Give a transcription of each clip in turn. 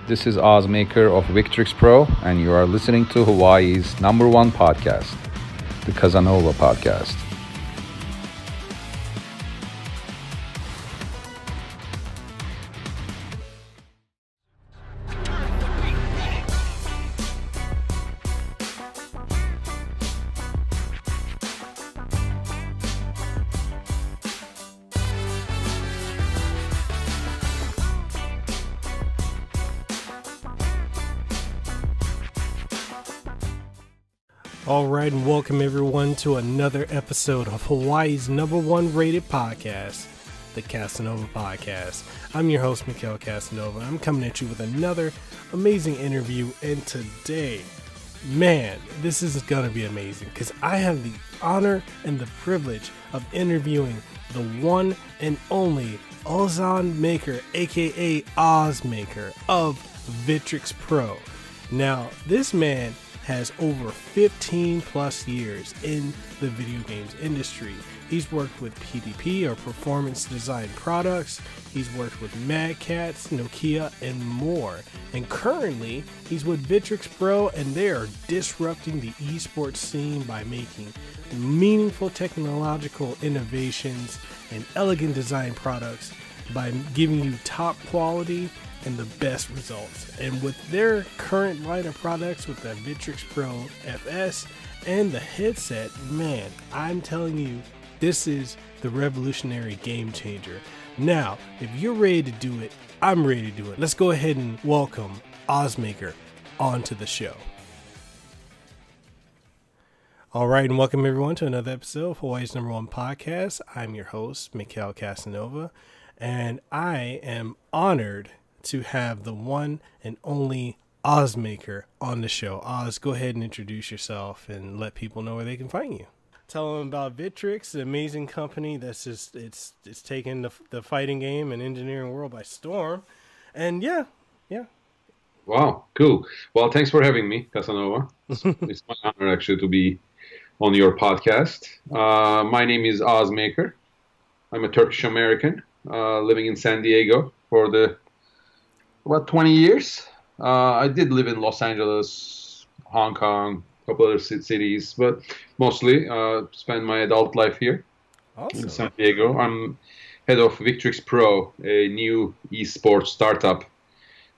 This is OzMaker of Victrix Pro, and you are listening to Hawaii's #1 podcast, the Kasanova podcast. All right, and welcome everyone to another episode of Hawaii's #1 rated podcast, the Kasanova podcast. I'm your host, Mekel Kasanova. I'm coming at you with another amazing interview, and today, man, this is going to be amazing because I have the honor and the privilege of interviewing the one and only OzMaker, aka OzMaker of Victrix Pro. Now, this man has over 15 plus years in the video games industry. He's worked with PDP or Performance Design Products. He's worked with Mad Catz, Nokia, and more. And currently, he's with Victrix Pro, and they are disrupting the eSports scene by making meaningful technological innovations and elegant design products by giving you top quality and the best results. And with their current line of products with the Victrix Pro FS and the headset, man, I'm telling you, this is the revolutionary game changer. Now, if you're ready to do it, I'm ready to do it. Let's go ahead and welcome OzMaker onto the show. All right, and welcome everyone to another episode of Hawaii's #1 podcast. I'm your host, Mekel Kasanova, and I am honored to have the one and only OzMaker on the show. Oz, go ahead and introduce yourself and let people know where they can find you. Tell them about Victrix, the amazing company that's just it's taken the fighting game and engineering world by storm. And yeah. Wow, cool. Well, thanks for having me, Kasanova. It's my honor actually to be on your podcast. My name is OzMaker. I'm a Turkish American living in San Diego for about 20 years. I did live in Los Angeles, Hong Kong, a couple other cities, but mostly spent my adult life here in San Diego. I'm head of Victrix Pro, a new eSports startup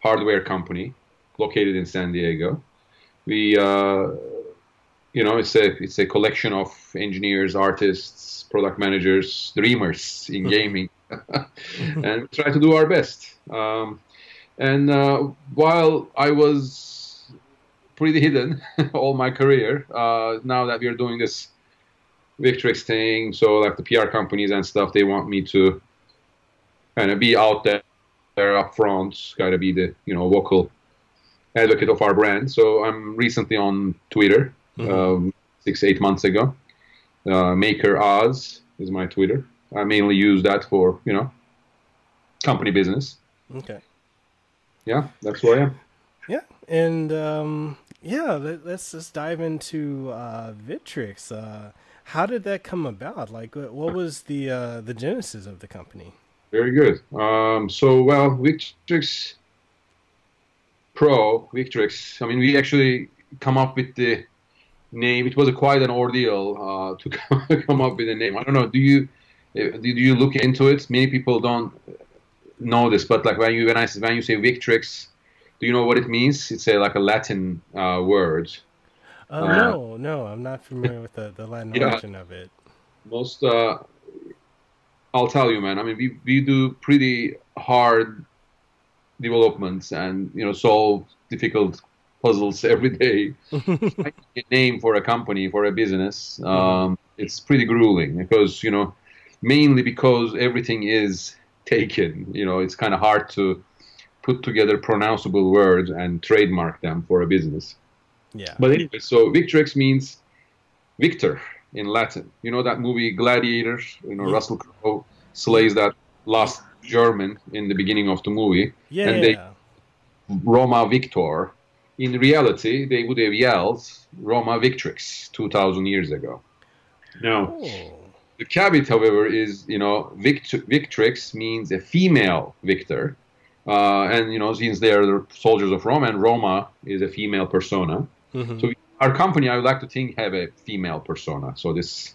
hardware company located in San Diego. We, it's a collection of engineers, artists, product managers, dreamers in gaming, and we try to do our best. And while I was pretty hidden all my career, now that we're doing this Victrix thing, so like the PR companies and stuff, they want me to kind of be out there up front, kind of be the vocal advocate of our brand. So I'm recently on Twitter, 6-8 months ago. Maker Oz is my Twitter. I mainly use that for company business. Okay. Yeah, that's where I am. Yeah, and let's just dive into Victrix. How did that come about? Like, what was the genesis of the company? Very good. Victrix Pro, Victrix. I mean, we actually come up with the name. It was quite an ordeal to come up with a name. I don't know. Did you look into it? Many people don't know this, but like when you say Victrix, do you know what it means? It's like a Latin word. No, I'm not familiar with the Latin origin of it. Most, I'll tell you, man. I mean, we do pretty hard developments and solve difficult puzzles every day. Finding a name for a company, for a business, it's pretty grueling because mainly because everything is taken. It's kind of hard to put together pronounceable words and trademark them for a business. Yeah. But anyway, so Victrix means victor in Latin. You know that movie Gladiator? Russell Crowe slays that last German in the beginning of the movie. Yeah. And they Roma Victor. In reality, they would have yelled Roma Victrix 2,000 years ago. Now, the caveat, however, is, Victrix means a female victor, And since they are the soldiers of Roma, and Roma is a female persona, so our company, I would like to think, have a female persona. So this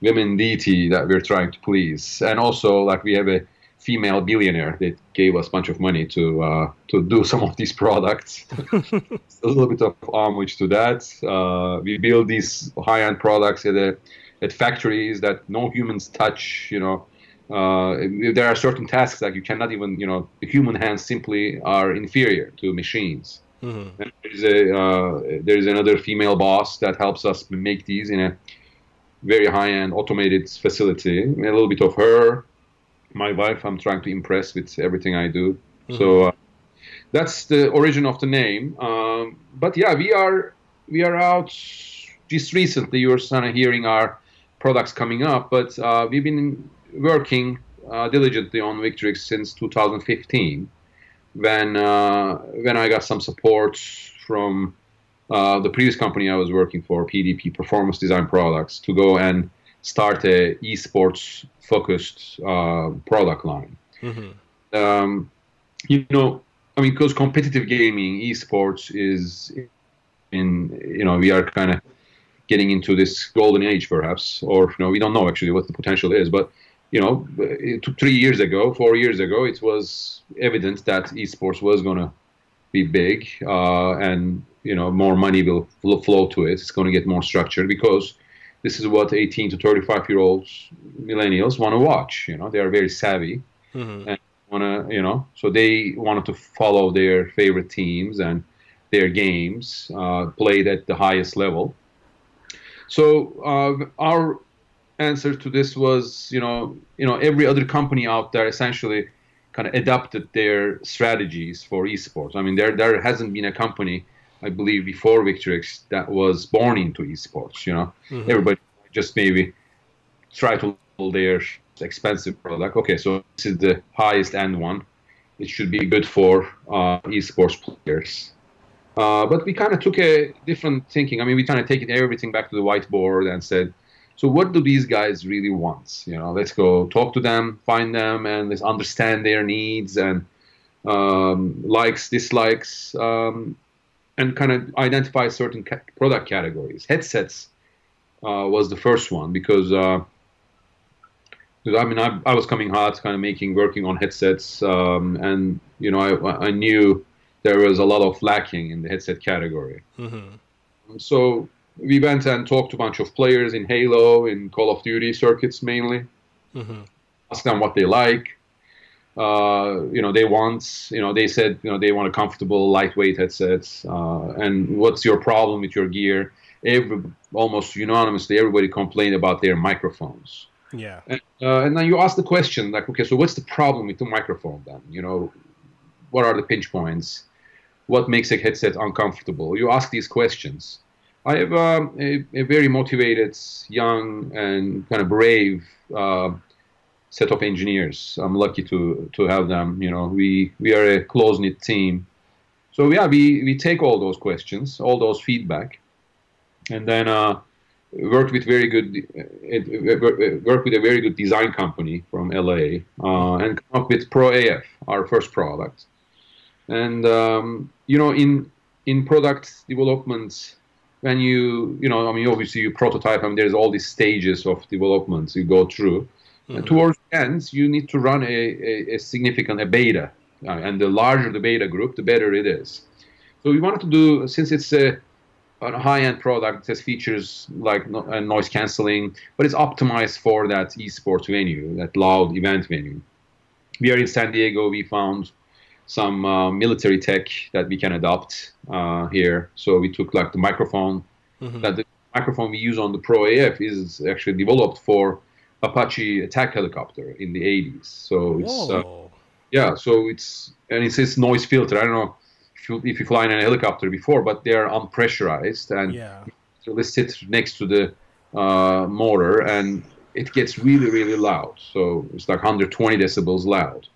women deity that we're trying to please, and also like we have a female billionaire that gave us a bunch of money to do some of these products. A little bit of homage to that. We build these high-end products at factories that no humans touch. There are certain tasks that you cannot even, the human hands simply are inferior to machines. And there's another female boss that helps us make these in a very high-end automated facility. A little bit of her, my wife, I'm trying to impress with everything I do. So that's the origin of the name. But yeah, we are out just recently. You were kind of hearing our products coming up, but we've been working diligently on Victrix since 2015, when I got some support from the previous company I was working for, PDP, Performance Design Products, to go and start a eSports focused product line. Because competitive gaming, eSports is we are kind of getting into this golden age, perhaps, or we don't know actually what the potential is, but 3 years ago, 4 years ago, it was evident that esports was going to be big, and more money will flow to it. It's going to get more structured, because this is what 18 to 35-year-olds, millennials, want to watch. They are very savvy, and so they wanted to follow their favorite teams and their games played at the highest level. So our answer to this was, every other company out there essentially kind of adapted their strategies for esports. I mean, there hasn't been a company, I believe, before Victrix that was born into esports. Everybody just maybe try to build their expensive product. Okay, so this is the highest end one. It should be good for esports players. But we kind of took a different thinking. I mean, we kind of taken everything back to the whiteboard and said, so what do these guys really want? Let's go talk to them, find them, and let's understand their needs and likes, dislikes, and kind of identify certain product categories. Headsets was the first one, because I was coming hot, kind of working on headsets, and I knew there was a lot of lacking in the headset category. So we went and talked to a bunch of players in Halo, in Call of Duty circuits mainly. Asked them what they like. They want, they said, they want a comfortable, lightweight headsets. And what's your problem with your gear? Almost unanimously, everybody complained about their microphones. Yeah. And then you ask the question, like, okay, so what's the problem with the microphone then? What are the pinch points? What makes a headset uncomfortable? You ask these questions. I have a very motivated, young, and kind of brave set of engineers. I'm lucky to have them. We are a close-knit team. So yeah, we take all those questions, all those feedback, and then work with a very good design company from LA, and come up with Pro AF, our first product. And in product development, when obviously you prototype, there's all these stages of development you go through. And towards the end, you need to run a significant beta. And the larger the beta group, the better it is. So we wanted to do, since it's a high-end product, it has features like noise canceling, but it's optimized for that esports venue, that loud event venue. We are in San Diego. We found some military tech that we can adopt here. So we took like the microphone. That the microphone we use on the Pro AF is actually developed for Apache attack helicopter in the 80s. So it's so it's this noise filter. I don't know if you fly in a helicopter before, but they are unpressurized, and so they sit next to the motor, and it gets really, really loud. So it's like 120 decibels loud.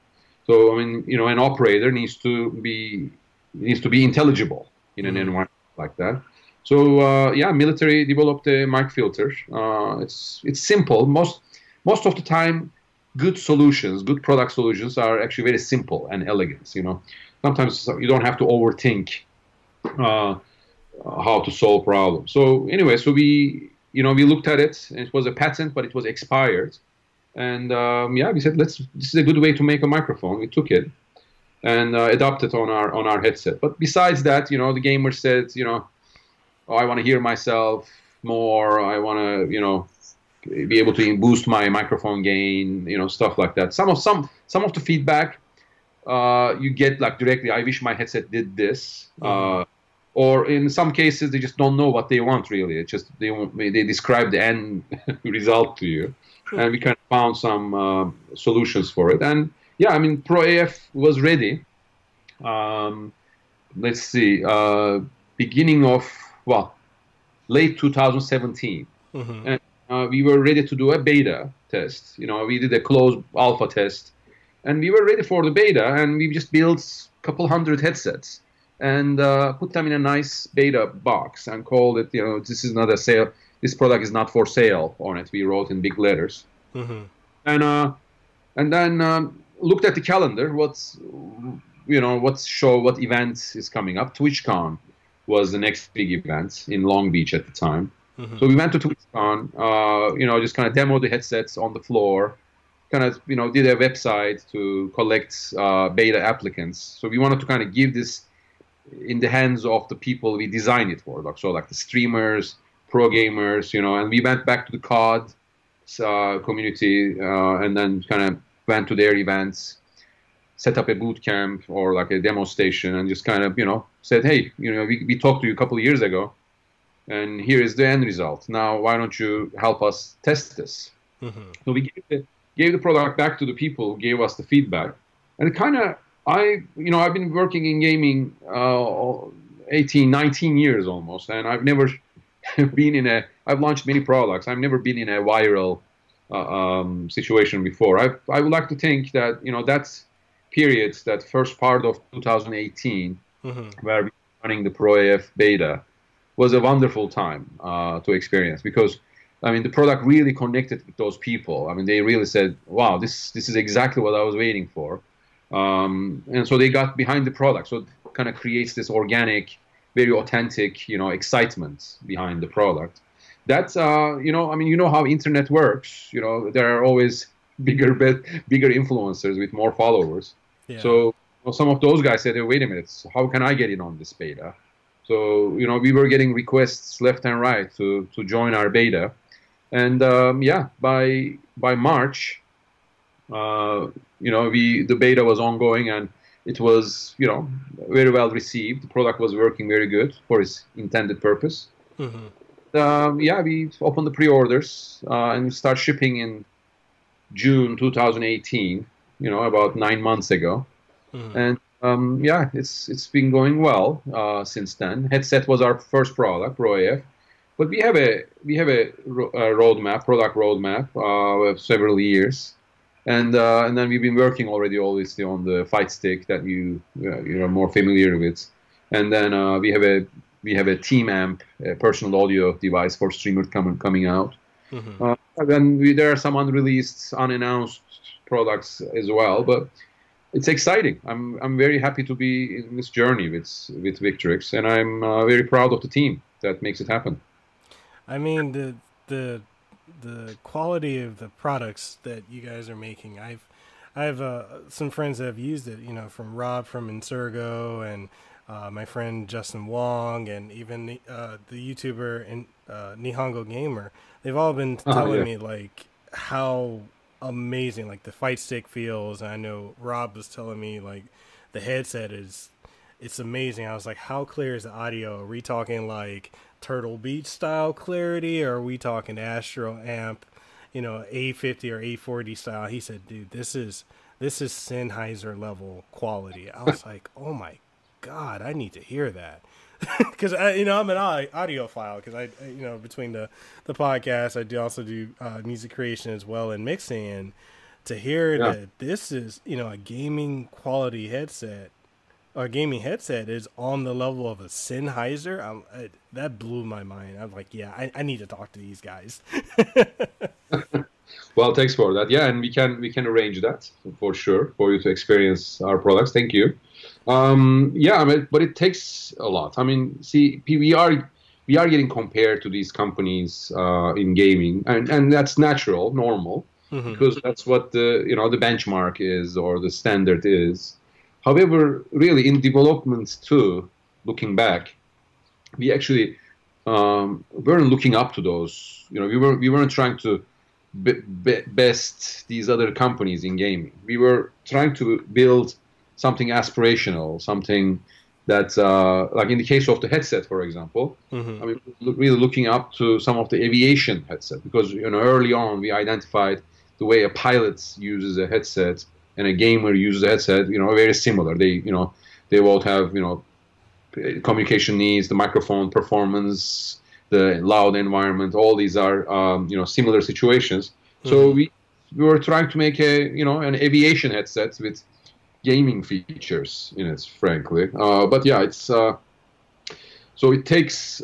So an operator needs to be intelligible in an environment like that. So military developed a mic filter. It's simple. Most of the time, good solutions, good product solutions are actually very simple and elegant. Sometimes you don't have to overthink uh, how to solve problems. So anyway, so we looked at it, and it was a patent, but it was expired. And yeah, we said, this is a good way to make a microphone. We took it and adopted on our headset. But besides that, the gamer said, oh, I want to hear myself more. I want to, be able to boost my microphone gain, stuff like that. Some of the feedback you get like directly. I wish my headset did this. Or in some cases, they just don't know what they want really. It's just they describe the end result to you, and we kind of found some solutions for it. And yeah, I mean, Pro AF was ready. Let's see, beginning of late 2017, and we were ready to do a beta test. We did a closed alpha test, and we were ready for the beta, and we just built a couple hundred headsets and put them in a nice beta box and called it, this is not a sale. This product is not for sale on it. We wrote in big letters. And then looked at the calendar. What event is coming up? TwitchCon was the next big event in Long Beach at the time. So we went to TwitchCon, just kind of demoed the headsets on the floor, kind of, did a website to collect beta applicants. So we wanted to kind of give this in the hands of the people we designed it for, like the streamers, pro gamers, and we went back to the COD community and then kind of went to their events, set up a boot camp or like a demo station, and just kind of, said, hey, we talked to you a couple of years ago, and here is the end result. Now, why don't you help us test this? So we gave the product back to the people who gave us the feedback, and it kind of, I've been working in gaming 18, 19 years almost, and I've never been I've launched many products. I've never been in a viral situation before. I would like to think that, that period, that first part of 2018, where we were running the Pro AF beta, was a wonderful time to experience, because, I mean, the product really connected with those people. I mean, they really said, wow, this is exactly what I was waiting for. And so they got behind the product. So it kind of creates this organic, very authentic, excitement behind the product. That's, I mean, how internet works. There are always bigger influencers with more followers. Yeah. So some of those guys said, hey, wait a minute, how can I get in on this beta? So, we were getting requests left and right to join our beta. And yeah, by March, the beta was ongoing, and it was, very well received. The product was working very good for its intended purpose. Yeah, we opened the pre-orders and start shipping in June 2018. About 9 months ago, and yeah, it's been going well since then. Headset was our first product, Pro AF, but we have a product roadmap of several years. And then we've been working already, obviously, on the Fightstick that you're more familiar with, and then we have a Tmap, a personal audio device for streamers coming out. And then there are some unreleased, unannounced products as well, but it's exciting. I'm very happy to be in this journey with Victrix, and I'm very proud of the team that makes it happen. I mean, the quality of the products that you guys are making. I have some friends that have used it, from Rob from Insurgo, and my friend Justin Wong, and even the YouTuber and Nihongo Gamer. They've all been telling me like how amazing like the Fightstick feels. And I know Rob was telling me like the headset it's amazing. I was like, how clear is the audio? Are we talking like Turtle Beach style clarity, or are we talking Astro Amp, A50 or A40 style? He said, dude, this is Sennheiser level quality. I was like, oh my God, I need to hear that. Because I'm an audiophile, because I between the podcast, I also do music creation as well and mixing, and to hear that this is a gaming quality headset, or a gaming headset is on the level of a Sennheiser, that blew my mind. I'm like, yeah, I need to talk to these guys. Well, thanks for that. Yeah, and we can arrange that for sure for you to experience our products. Thank you. Yeah, I mean, but it takes a lot. I mean, see, we are getting compared to these companies in gaming, and that's natural, normal, because that's what the benchmark is or the standard is. However, really in development too, looking back, we actually weren't looking up to those. We weren't trying to best these other companies in gaming. We were trying to build something aspirational, something that, like in the case of the headset, for example, I mean, really looking up to some of the aviation headset because early on we identified the way a pilot uses a headset and a gamer uses a headset, very similar. They both have communication needs, the microphone performance, the loud environment. All these are similar situations. So we were trying to make an aviation headset with gaming features in it, frankly. But yeah, it's so it takes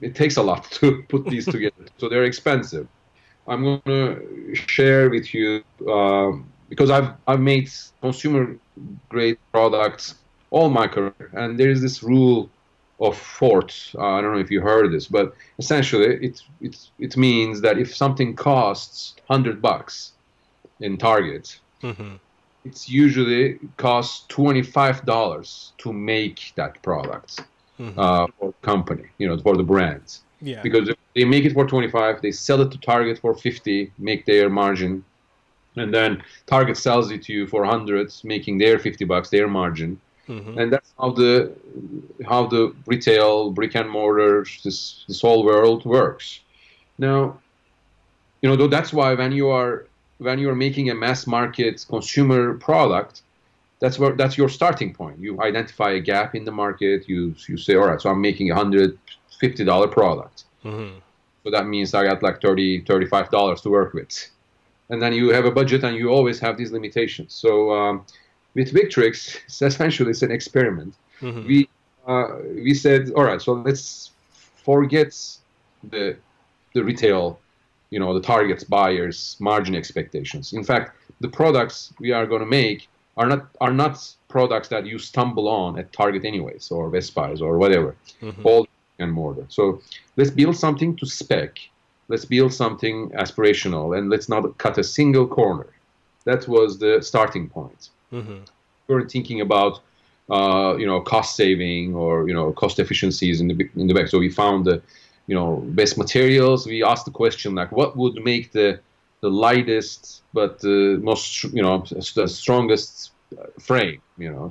it takes a lot to put these together. So they're expensive. I'm going to share with you because I've made consumer grade products all my career, and there is this rule of fourth. I don't know if you heard this, but essentially it means that if something costs $100 in Target, it's usually costs $25 to make that product for the company, for the brands. Yeah. Because if they make it for 25, they sell it to Target for 50, make their margin, and then Target sells it to you for 100, making their $50, their margin. And that's how the retail, brick and mortar, this whole world works. Now, that's why when you're making a mass market consumer product, that's your starting point. You identify a gap in the market. You say, all right, so I'm making $150 product. So that means I got like $35 to work with. And then you have a budget, and you always have these limitations. So with Victrix, it's an experiment. We said, all right, so let's forget the retail, the targets, buyers, margin expectations. In fact, the products we are going to make are not products that you stumble on at Target anyways, or Best Buys or whatever, all and mortar. So let's build something to spec. Let's build something aspirational, and let's not cut a single corner. That was the starting point. We were thinking about cost saving or cost efficiencies in the back. So we found the best materials. We asked the question like, what would make the lightest but the most the strongest frame?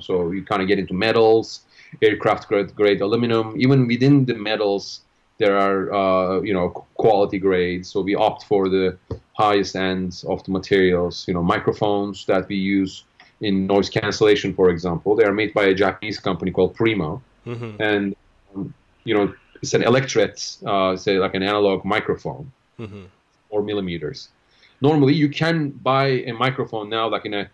So we kind of get into metals, aircraft grade aluminum. Even within the metals, there are quality grades. So we opt for the highest ends of the materials. Microphones that we use in noise cancellation, for example, they are made by a Japanese company called Primo, and it's an electret, say like an analog microphone, 4 millimeters. Normally, you can buy a microphone now, like I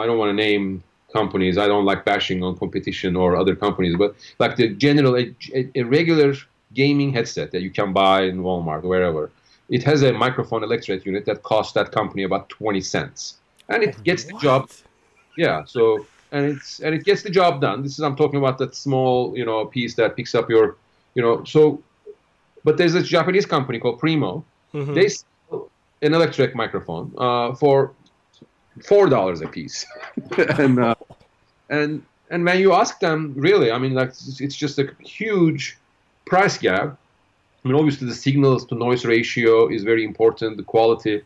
don't want to name companies. I don't like bashing on competition or other companies, but like the general, a regular gaming headset that you can buy in Walmart or wherever, it has a microphone electret unit that costs that company about 20 cents, and it gets the job. Yeah. So and it gets the job done. I'm talking about that small piece that picks up your So, but there's this Japanese company called Primo. They sell an electric microphone for $4 a piece, and when you ask them, really, I mean, like it's just a huge price gap. I mean, obviously the signals to noise ratio is very important, the quality,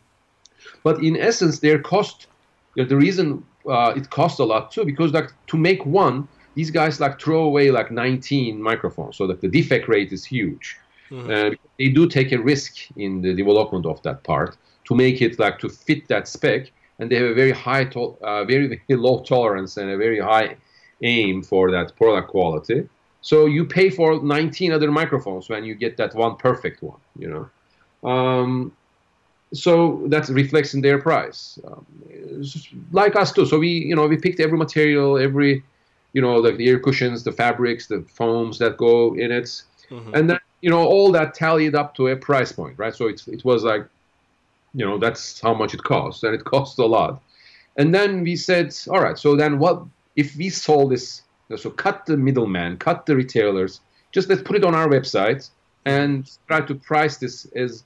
but in essence, their cost. The reason it costs a lot too, because like to make one, these guys like throw away like 19 microphones, so that the defect rate is huge. They do take a risk in the development of that part to make it like to fit that spec, and they have a very high, very low tolerance and a very high aim for that product quality. So you pay for 19 other microphones when you get that one perfect one, So that reflects in their price, like us too. So we picked every material, every like the air cushions, the fabrics, the foams that go in it, and then all that tallied up to a price point, right? So it was like, that's how much it costs, and it costs a lot. And then we said, all right, so then what if we sold this? So cut the middleman, cut the retailers, just let's put it on our website and try to price this as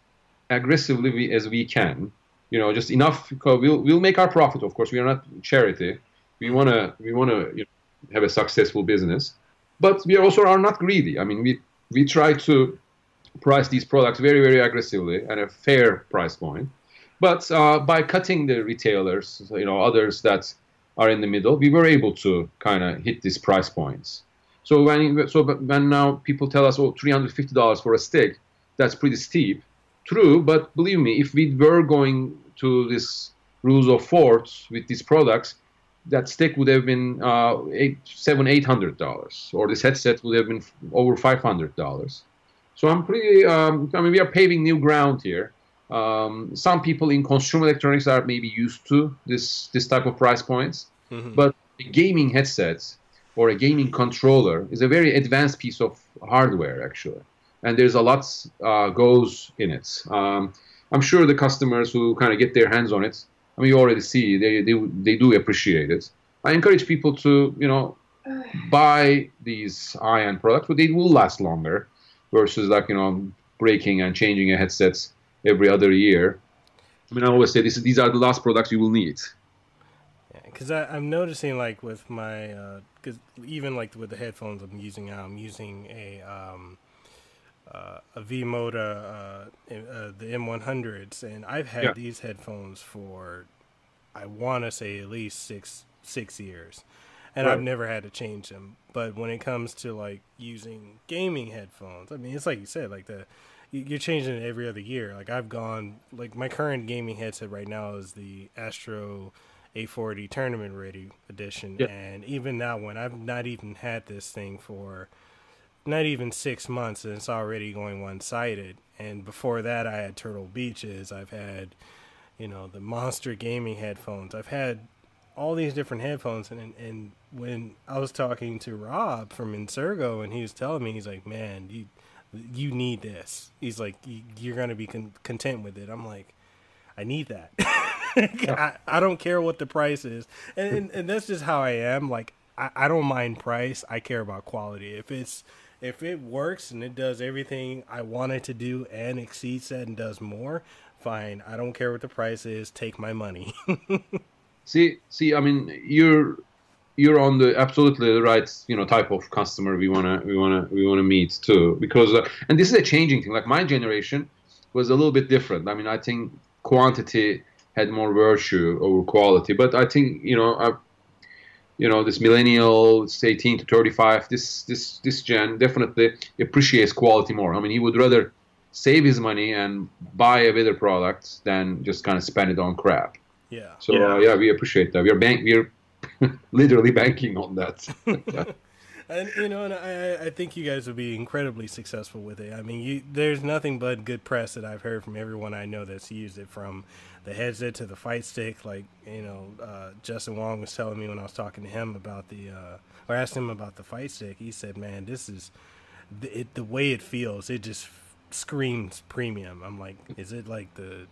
aggressively as we can. Just enough, because we'll make our profit. Of course, we are not charity. We wanna have a successful business, but we also are not greedy. I mean, we try to price these products very, very aggressively at a fair price point. But by cutting the retailers, others that are in the middle, we were able to kind of hit these price points. So when now people tell us, oh, $350 for a stick, that's pretty steep. True, but believe me, if we were going to this rules of fourths with these products, that stick would have been $800, or this headset would have been over $500. So I'm pretty. We are paving new ground here. Some people in consumer electronics are maybe used to this type of price points, but a gaming headset or a gaming controller is a very advanced piece of hardware, actually, and there's a lot goes in it. I'm sure the customers who kind of get their hands on it, you already see they do appreciate it. I encourage people to buy these high-end products, but they will last longer versus breaking and changing a headset every other year. I always say these are the last products you will need. Yeah, because I'm noticing with my because even with the headphones I'm using now, I'm using a V-Moda, the M100s, and I've had these headphones for, I want to say, at least six years, and I've never had to change them. But when it comes to using gaming headphones, it's like you said, you're changing it every other year. I've gone, my current gaming headset right now is the Astro A40 Tournament Ready Edition, and even that one, I've not even had this thing for not even 6 months, and it's already going one-sided. And before that, I had Turtle Beaches. I've had, the Monster gaming headphones. I've had all these different headphones, and when I was talking to Rob from Insurgo, and he was telling me, he's like, man, you need this. He's like, you're going to be content with it. I'm like, I need that. I don't care what the price is. And that's just how I am. I don't mind price. I care about quality. If it works and it does everything I want it to do and exceeds that and does more, fine. I don't care what the price is. Take my money. See. You're on the absolutely the right type of customer we wanna meet too, because and this is a changing thing. My generation was a little bit different. I think quantity had more virtue over quality, but I think this millennial, it's 18 to 35, this gen definitely appreciates quality more. He would rather save his money and buy a better product than just kind of spend it on crap. Yeah. So we appreciate that. We're literally banking on that. And and I think you guys will be incredibly successful with it. There's nothing but good press that I've heard from everyone I know that's used it, from the headset to the Fightstick. Justin Wong was telling me when I was talking to him about or asked him about the Fightstick. He said, "Man, this is the way it feels. It just screams premium." I'm like, "Is it like the?"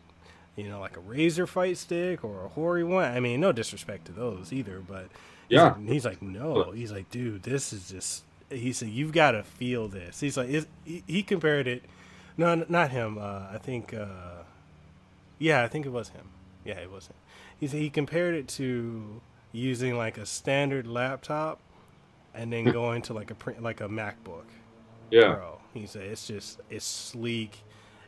like a Razer Fightstick or a Hori one. No disrespect to those either, but he's like, no. He's like, dude, this is just. He said, you've got to feel this. He's like, he compared it. No, not him. I think. I think it was him. Yeah, it was him. He said he compared it to using a standard laptop, and then going to a MacBook. Yeah. Pro. He said it's sleek.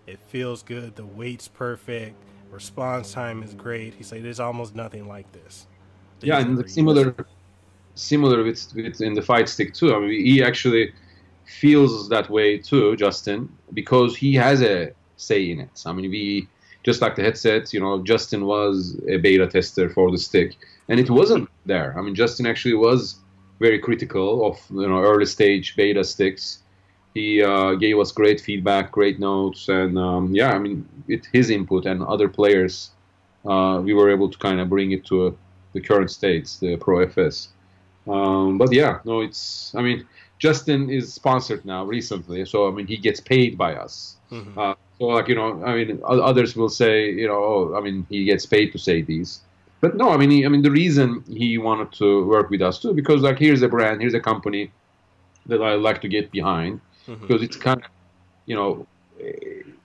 It feels good. The weight's perfect. Response time is great. He said there's almost nothing like this. And similar with in the Fightstick too. He actually feels that way too, Justin, because he has a say in it. We just like the headset. Justin was a beta tester for the stick, and it wasn't there. Justin actually was very critical of early stage beta sticks. He gave us great feedback, great notes, and with his input and other players, we were able to kind of bring it to the current states, the Pro FS. It's. Justin is sponsored now recently, so I mean he gets paid by us. So like, I mean, others will say, oh, I mean, he gets paid to say these. But no, I mean, the reason he wanted to work with us too, because like here's a brand, here's a company that I like to get behind, because it's kind of,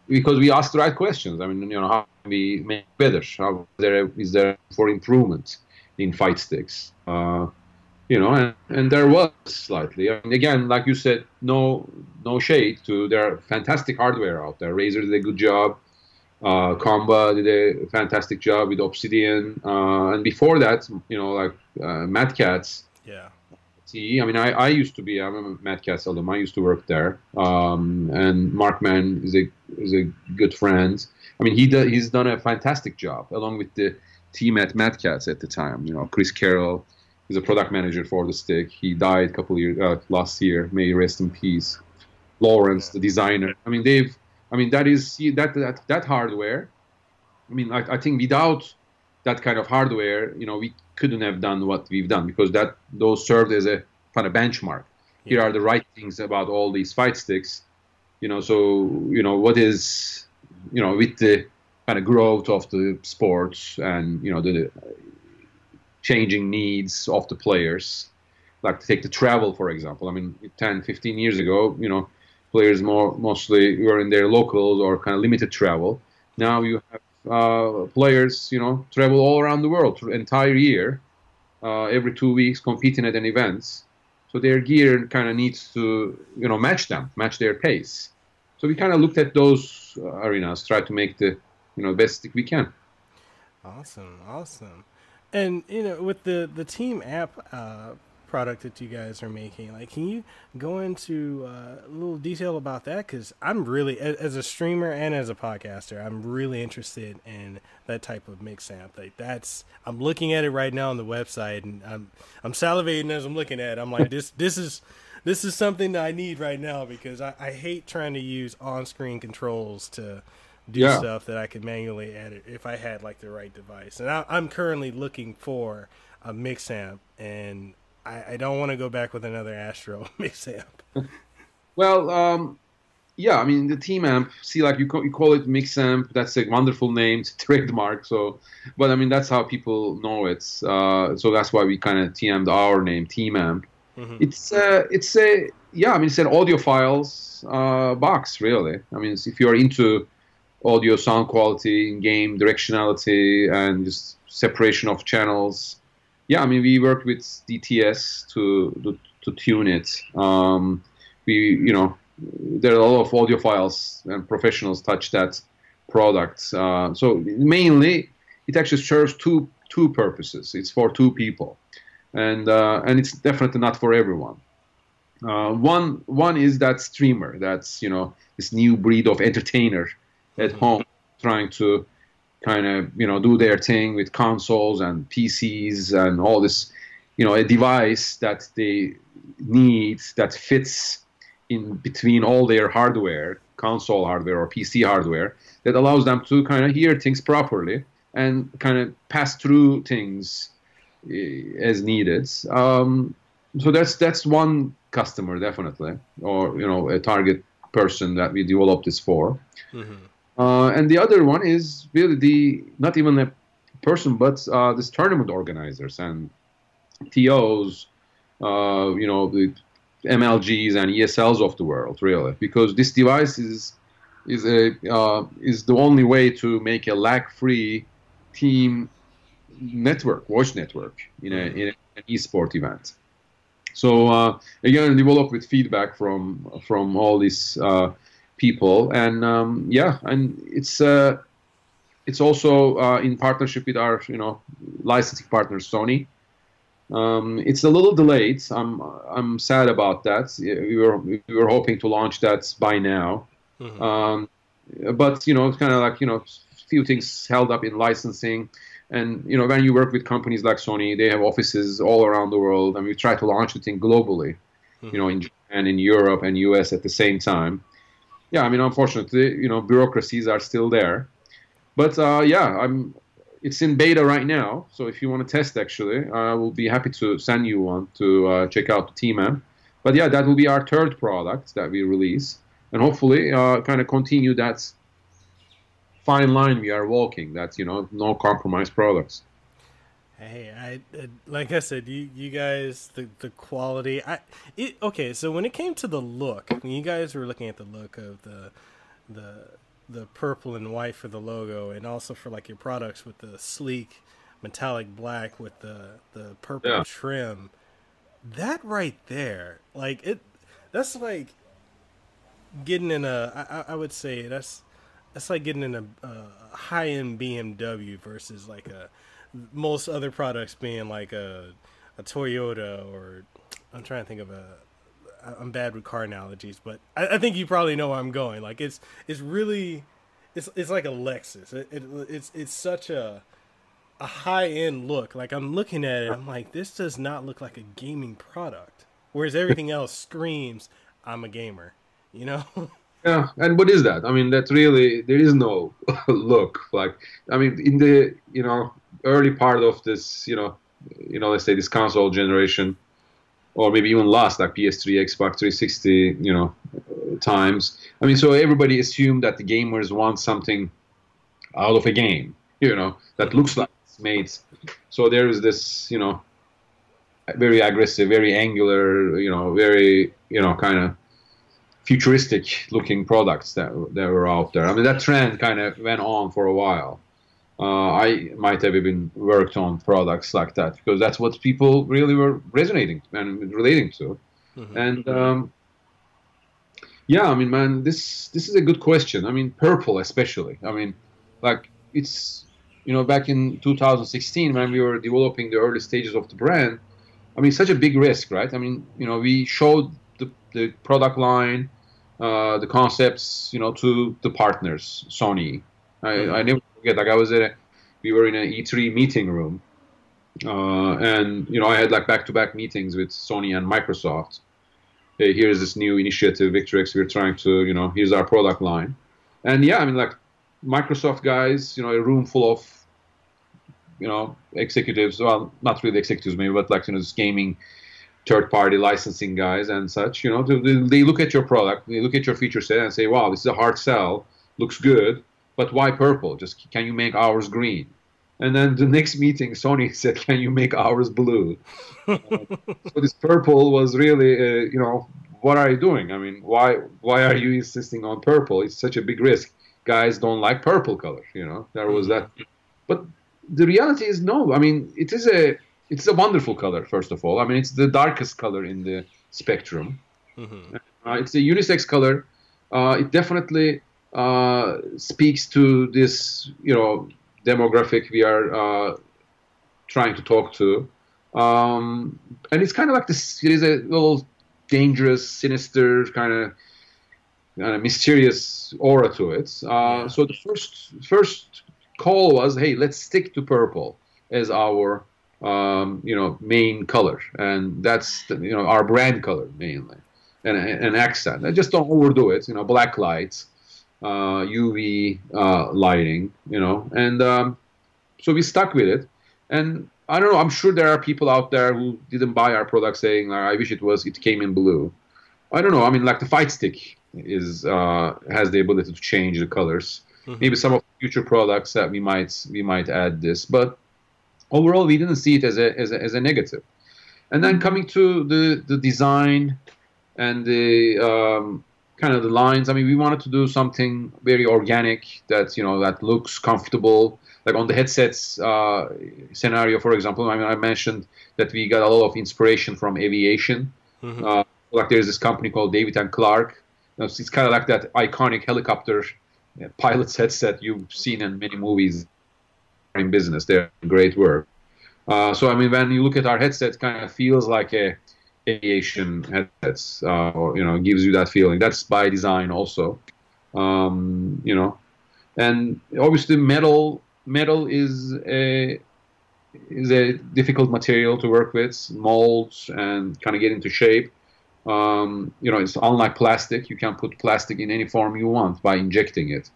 because we ask the right questions. I mean, how can we make better? How is there for improvement in fight sticks? And there was slightly. I mean, again, like you said, no shade to their fantastic hardware out there. Razer did a good job. Comba did a fantastic job with Obsidian. And before that, Mad Catz. Yeah. I mean, I used to be. I'm a Mad Catz alum. I used to work there. And Mark Mann is a good friend. I mean, he's done a fantastic job along with the team at Mad Catz at the time. Chris Carroll. He's a product manager for the stick. He died a couple of years last year. May he rest in peace. Lawrence, the designer. I mean, that hardware. I mean, I think without that kind of hardware, we couldn't have done what we've done, because those served as a kind of benchmark. Here are the right things about all these fight sticks. So what is, with the kind of growth of the sports and the changing needs of the players, like to take the travel, for example. I mean, 10, 15 years ago, players mostly were in their locals or kind of limited travel. Now you have players, travel all around the world for the entire year, every 2 weeks, competing at an events. So their gear kind of needs to, match their pace. So we kind of looked at those arenas, try to make the, best stick we can. Awesome. And, with the Tmap product that you guys are making, like, can you go into a little detail about that? Because I'm really, as a streamer and as a podcaster, I'm really interested in that type of mix amp. Like, I'm looking at it right now on the website, and I'm salivating as I'm looking at it. I'm like, this is something that I need right now, because I hate trying to use on-screen controls to do stuff that I could manually edit if I had like the right device. And I'm currently looking for a mix amp, and I don't want to go back with another Astro mix amp. Well, I mean, the Tmap, see, like you call it mix amp. That's a wonderful name, it's a trademark. So, but I mean, that's how people know it. So that's why we kind of TM'd our name, Tmap. It's an audiophiles box, really. I mean, if you're into audio, sound quality, in-game directionality, and just separation of channels. Yeah, I mean, we worked with DTS to tune it. There are a lot of audiophiles and professionals touch that product. So mainly, it actually serves two purposes. It's for two people, and it's definitely not for everyone. One is that streamer. That's this new breed of entertainer at home, trying to kind of do their thing with consoles and PCs and all this, a device that they need that fits in between all their hardware, console hardware or PC hardware, that allows them to kind of hear things properly and kind of pass through things as needed. So that's one customer, definitely, or a target person that we developed this for. And the other one is really not even a person, but this tournament organizers and TOs, the MLGs and ESLs of the world, really, because this device is the only way to make a lag-free team network, voice network in an eSport event. So again, developed with feedback from all these people, and and it's also in partnership with our licensing partner Sony. It's a little delayed. I'm sad about that. We were hoping to launch that by now, but it's kind of like few things held up in licensing. And when you work with companies like Sony, they have offices all around the world, and we try to launch the thing globally, in Japan, in Europe, and US at the same time. Yeah, I mean, unfortunately, bureaucracies are still there. But it's in beta right now. So if you want to test, actually, I will be happy to send you one to check out the Tmap. But yeah, that will be our third product that we release, and hopefully kind of continue that fine line we are walking. That's no compromise products. Hey, like I said, you guys, the quality. Okay. So when it came to the look, when you guys were looking at the look of the the purple and white for the logo, and also for like your products with the sleek metallic black with the purple trim, that right there, like that's like getting in I would say that's like getting in a high end BMW versus like most other products being like a Toyota, or I'm trying to think of I'm bad with car analogies, but I think you probably know where I'm going. Like it's really it's like a Lexus. It's such a high end look. Like I'm looking at it, I'm like, this does not look like a gaming product. Whereas everything else screams, I'm a gamer. You know? Yeah, and what is that? I mean, that's really, there is no look. Like, I mean, in the early part of this, let's say this console generation, or maybe even last, like PS3, Xbox 360, times. I mean, so everybody assumed that the gamers want something out of a game, that looks like it's made. So there is this, very aggressive, very angular, very, kind of futuristic looking products that were out there. I mean, that trend kind of went on for a while. I might have even worked on products like that because that's what people really were resonating and relating to. Mm-hmm. And yeah, I mean, man, this is a good question. I mean, purple especially. I mean, like it's back in 2016 when we were developing the early stages of the brand. I mean, such a big risk, right? I mean, we showed the product line, the concepts, to the partners, Sony. I never forget. Like we were in an E3 meeting room, and I had like back-to-back meetings with Sony and Microsoft. Hey, here's this new initiative, Victrix. We're trying to, here's our product line, and yeah, I mean like Microsoft guys, a room full of, executives. Well, not really executives maybe, but like this gaming third-party licensing guys and such. They look at your product, they look at your feature set, and say, "Wow, this is a hard sell. Looks good." But why purple? Just can you make ours green? And then the next meeting, Sony said, "Can you make ours blue?" So this purple was really, what are you doing? I mean, why are you insisting on purple? It's such a big risk. Guys don't like purple color. There was that. But the reality is no. I mean, it's a wonderful color. First of all, I mean, it's the darkest color in the spectrum. Mm-hmm. It's a unisex color. It definitely speaks to this, demographic we are trying to talk to, and it's kind of like this. It is a little dangerous, sinister, kind of mysterious aura to it. So the first call was, hey, let's stick to purple as our main color, and that's our brand color mainly, and an accent. And just don't overdo it. Black lights. UV lighting, and so we stuck with it. And I don't know, I'm sure there are people out there who didn't buy our product saying, I wish it came in blue. I don't know. I mean, like the Fightstick has the ability to change the colors. Mm-hmm. Maybe some of the future products that we might add this, but overall we didn't see it as a negative. And then coming to the design and the kind of the lines. I mean, we wanted to do something very organic that looks comfortable. Like on the headsets scenario, for example, I mean, I mentioned that we got a lot of inspiration from aviation. Mm-hmm. Like there's this company called David and Clark. It's kind of like that iconic helicopter pilot's headset you've seen in many movies in business. They're great work. So I mean, when you look at our headset, it kind of feels like a aviation headsets, or gives you that feeling. That's by design also, and obviously metal is a difficult material to work with, molds and kind of get into shape. It's unlike plastic. You can put plastic in any form you want by injecting it.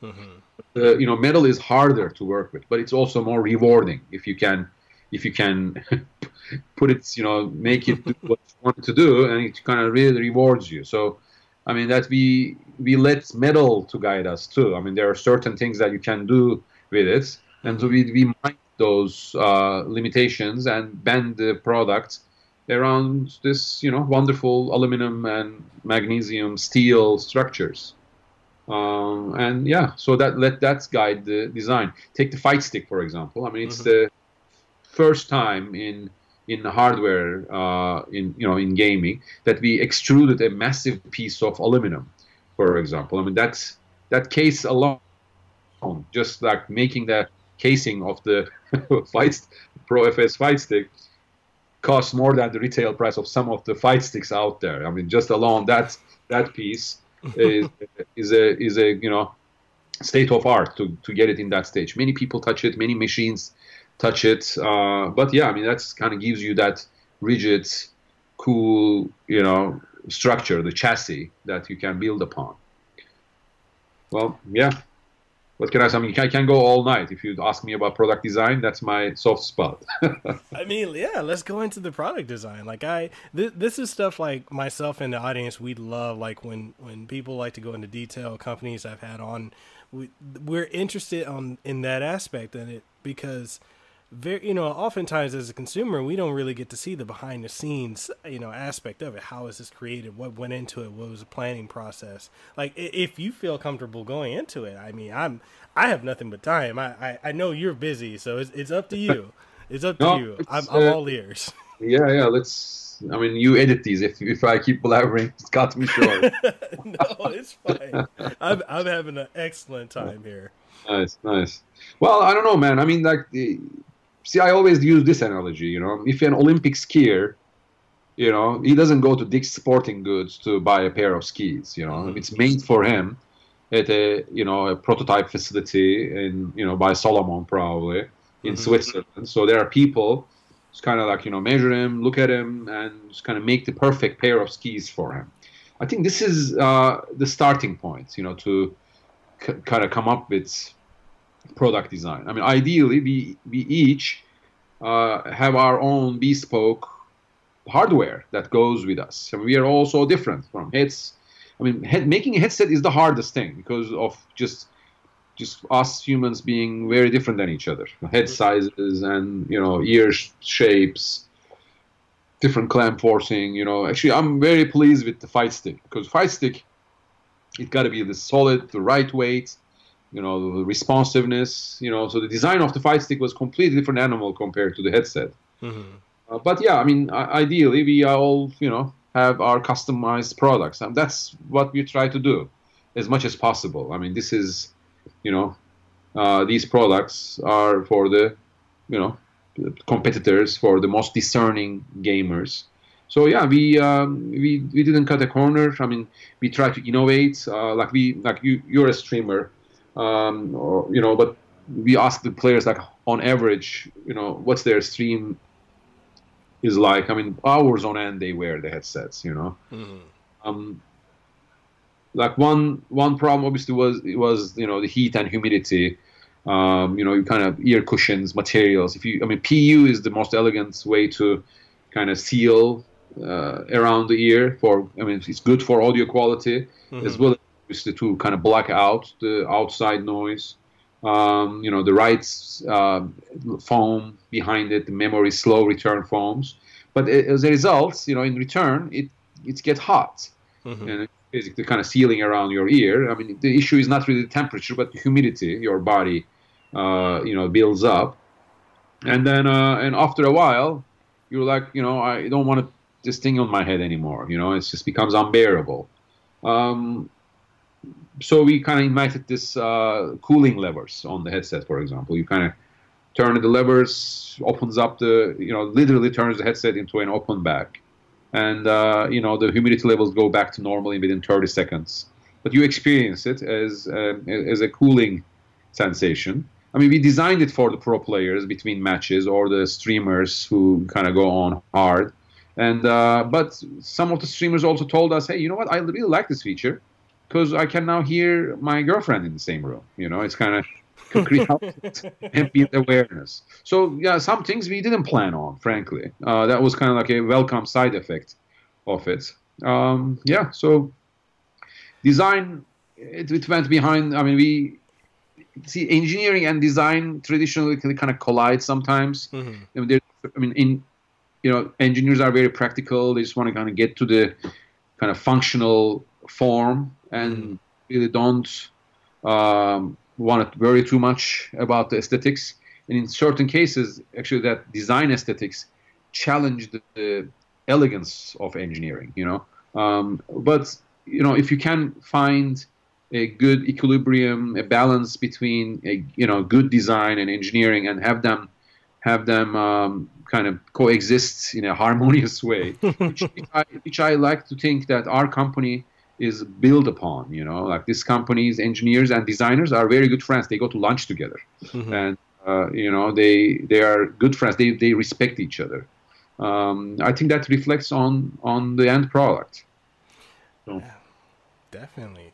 Mm-hmm. Metal is harder to work with, but it's also more rewarding if you can if you can put it, make it do what you want it to do, and it kind of really rewards you. So, I mean, that we let metal to guide us too. I mean, there are certain things that you can do with it, and so we mind those limitations and bend the product around this, wonderful aluminum and magnesium steel structures. And yeah, so that guide the design. Take the Fightstick, for example. I mean, it's the first time in the hardware, in gaming, that we extruded a massive piece of aluminum, for example. I mean, that case alone, just like making that casing of the Pro FS Fightstick, costs more than the retail price of some of the fight sticks out there. I mean, just alone that piece is a state of art to get it in that stage. Many people touch it, many machines touch it, but yeah, I mean, that's kind of gives you that rigid, cool, structure, the chassis that you can build upon. Well, yeah. What can I say? I mean, I can go all night. If you ask me about product design, that's my soft spot. I mean, yeah, let's go into the product design. Like this is stuff like myself and the audience, we love, like when people like to go into detail, companies I've had on, we're interested in that aspect in it, because oftentimes as a consumer, we don't really get to see the behind the scenes, aspect of it. How is this created? What went into it? What was the planning process? Like, if you feel comfortable going into it, I mean, I have nothing but time. I know you're busy, so it's up to you. It's up to you. I'm all ears. Yeah. I mean, you edit these. If I keep blabbering, it's got me short. No, it's fine. I'm having an excellent time here. Nice. Well, I don't know, man. I mean, like, see, I always use this analogy. If an Olympic skier, he doesn't go to Dick's Sporting Goods to buy a pair of skis. It's made for him at a prototype facility by Solomon, probably in Switzerland. So there are people just kind of like measure him, look at him, and just kind of make the perfect pair of skis for him. I think this is the starting point, to kind of come up with product design. I mean, ideally, we each have our own bespoke hardware that goes with us. I mean, we are all so different from heads. I mean, making a headset is the hardest thing because of just us humans being very different than each other. Head sizes and ear shapes, different clamp forcing. Actually, I'm very pleased with the Fightstick, because Fightstick, it got to be the solid, the right weight. The responsiveness, so the design of the Fightstick was completely different animal compared to the headset. But yeah, I mean, ideally, we all, have our customized products, and that's what we try to do as much as possible. I mean, this is, these products are for the, competitors, for the most discerning gamers. So yeah, we didn't cut a corner. I mean, we try to innovate. You're a streamer. But we ask the players, like, on average, what's their stream is like. I mean, hours on end they wear the headsets. Like one problem obviously was the heat and humidity. You kind of ear cushions, materials. PU is the most elegant way to kind of seal around the ear. It's good for audio quality as well, to kind of block out the outside noise. The right foam behind it, the memory slow return foams. But as a result, in return, it gets hot. And basically kind of sealing around your ear. I mean, the issue is not really the temperature, but the humidity your body, builds up. And then, and after a while, you're like, I don't want this thing on my head anymore. It just becomes unbearable. So we kind of invented this cooling levers on the headset, for example. You kind of turn the levers, opens up literally turns the headset into an open bag. And, the humidity levels go back to normal within 30 seconds. But you experience it as a cooling sensation. I mean, we designed it for the pro players between matches, or the streamers who kind of go on hard. And but some of the streamers also told us, hey, you know what? I really like this feature, because I can now hear my girlfriend in the same room. It's kind of create and build awareness. So yeah, some things we didn't plan on, frankly. That was kind of like a welcome side effect of it. Yeah, so design, it went behind. I mean, we see engineering and design traditionally kind of collide sometimes. Mm-hmm. I mean, engineers are very practical. They just want to kind of get to the kind of functional form and really don't want to worry too much about the aesthetics. And in certain cases, actually, that design aesthetics challenge the elegance of engineering. But if you can find a good equilibrium, a balance between good design and engineering, and have them kind of coexist in a harmonious way, which I like to think that our company is built upon. Like this company's engineers and designers are very good friends. They go to lunch together, and they are good friends. They respect each other. I think that reflects on the end product. So. Yeah, definitely.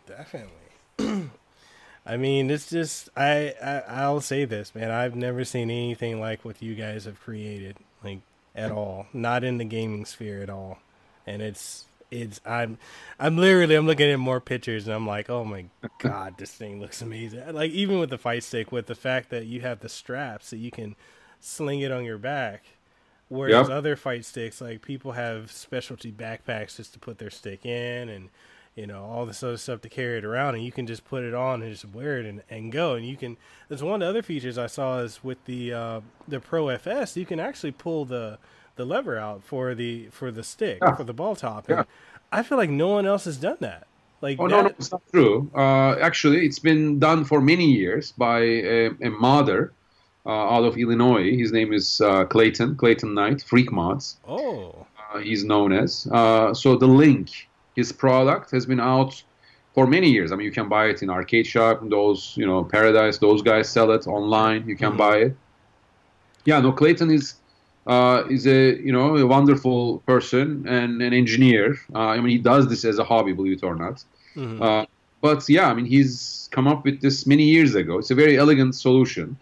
I mean, it's just I'll say this, man. I've never seen anything like what you guys have created, like at all. Not in the gaming sphere at all. And I'm looking at more pictures and I'm like, oh my god, this thing looks amazing. Like even with the fight stick, with the fact that you have the straps that you can sling it on your back. Whereas other fight sticks, like people have specialty backpacks just to put their stick in, and all this other stuff to carry it around, and you can just put it on and just wear it and go. And you can. There's one of the other features I saw is with the Pro FS, you can actually pull the lever out for the stick for the ball top. And I feel like no one else has done that. Like, no, it's not true. Actually, it's been done for many years by a modder out of Illinois. His name is Clayton Knight, Freak Mods. Oh. He's known as. So the Link, his product, has been out for many years. I mean, you can buy it in arcade shop. Those, Paradise, those guys sell it online. You can buy it. Yeah, no, Clayton is a wonderful person and an engineer. I mean, he does this as a hobby, believe it or not. But yeah, I mean, he's come up with this many years ago. It's a very elegant solution.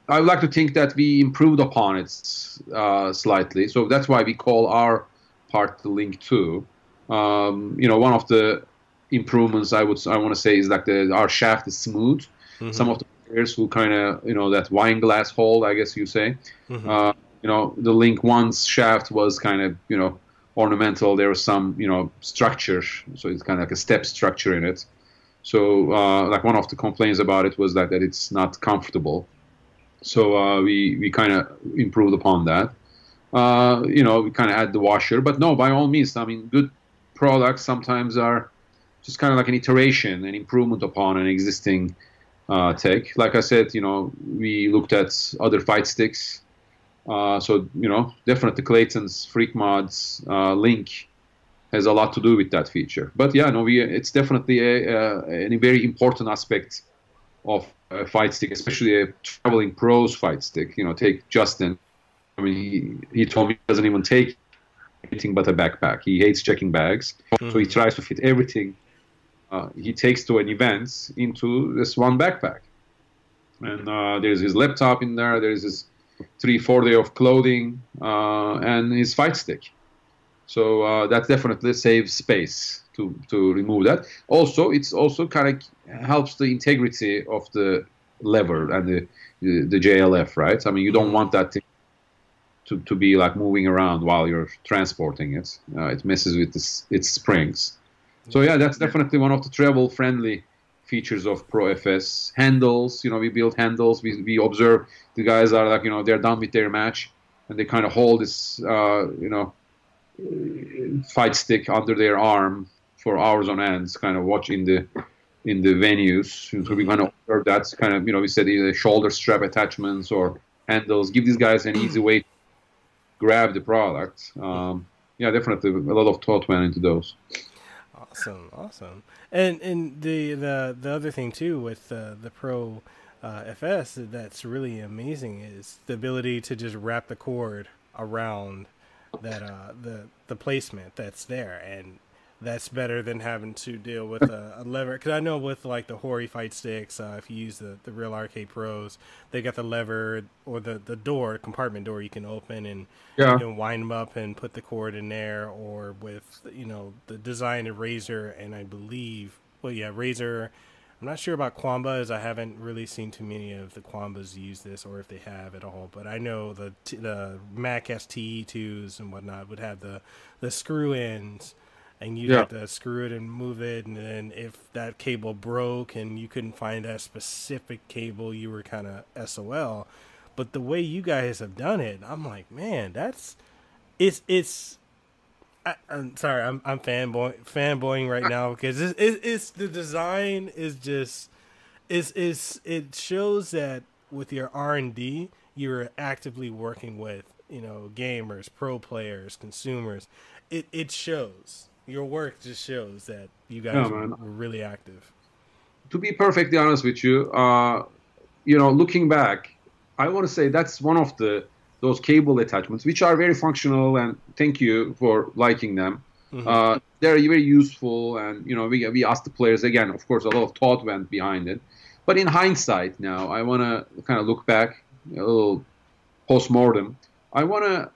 I would like to think that we improved upon it slightly. So that's why we call our part the Link 2. One of the improvements I want to say is like our shaft is smooth. Some of the players who kind of, that wine glass hold, I guess you say. The Link 1's shaft was kind of, ornamental. There was some, structure. So it's kind of like a step structure in it. So, like one of the complaints about it was that it's not comfortable. So we kind of improved upon that. We kind of add the washer, but no, by all means, I mean, good products sometimes are just kind of like an iteration, an improvement upon an existing tech. Like I said, we looked at other fight sticks. So definitely Clayton's Freak Mods Link has a lot to do with that feature. But yeah, no, it's definitely a very important aspect of a fight stick, especially a traveling pros fight stick. Take Justin. I mean, he told me he doesn't even take anything but a backpack. He hates checking bags, so he tries to fit everything he takes to an event into this one backpack. And there's his laptop in there. There's his 3-4 day of clothing and his fight stick. So that definitely saves space to remove that. Also, it's also kind of helps the integrity of the lever and the JLF, right? I mean, you don't want that thing to be like moving around while you're transporting it. It messes with its springs. So yeah, that's definitely one of the travel-friendly features of Pro FS. Handles, we build handles. We observe the guys are like, they're done with their match, and they kind of hold this, fight stick under their arm for hours on end, kind of watch in the venues. So we kind of observe that kind of, we said either shoulder strap attachments or handles. Give these guys an easy way to grab the product. Yeah, definitely a lot of thought went into those. Awesome. And the other thing too with the Pro FS that's really amazing is the ability to just wrap the cord around that the placement that's there. And that's better than having to deal with a lever. Because I know with like the Hori fight sticks, if you use the real arcade pros, they got the lever or the door, compartment door you can open, and you can wind them up and put the cord in there. Or with, the design of Razor, and I believe, Razor. I'm not sure about Quamba, as I haven't really seen too many of the Quambas use this, or if they have at all. But I know the Mac STE2s and whatnot would have the screw ends, and you'd have to screw it and move it. And then if that cable broke and you couldn't find that specific cable, you were kind of SOL. But the way you guys have done it, I'm like, man, it's. I'm sorry, I'm fanboying right now, because it's the design is just it shows that with your R&D you're actively working with gamers, pro players, consumers. It shows, your work just shows that you guys were really active. To be perfectly honest with you, looking back, I want to say that's one of those cable attachments, which are very functional, and thank you for liking them. Mm-hmm. They're very useful, and we asked the players again. Of course, a lot of thought went behind it, but in hindsight, now I want to kind of look back, a little post-mortem. I would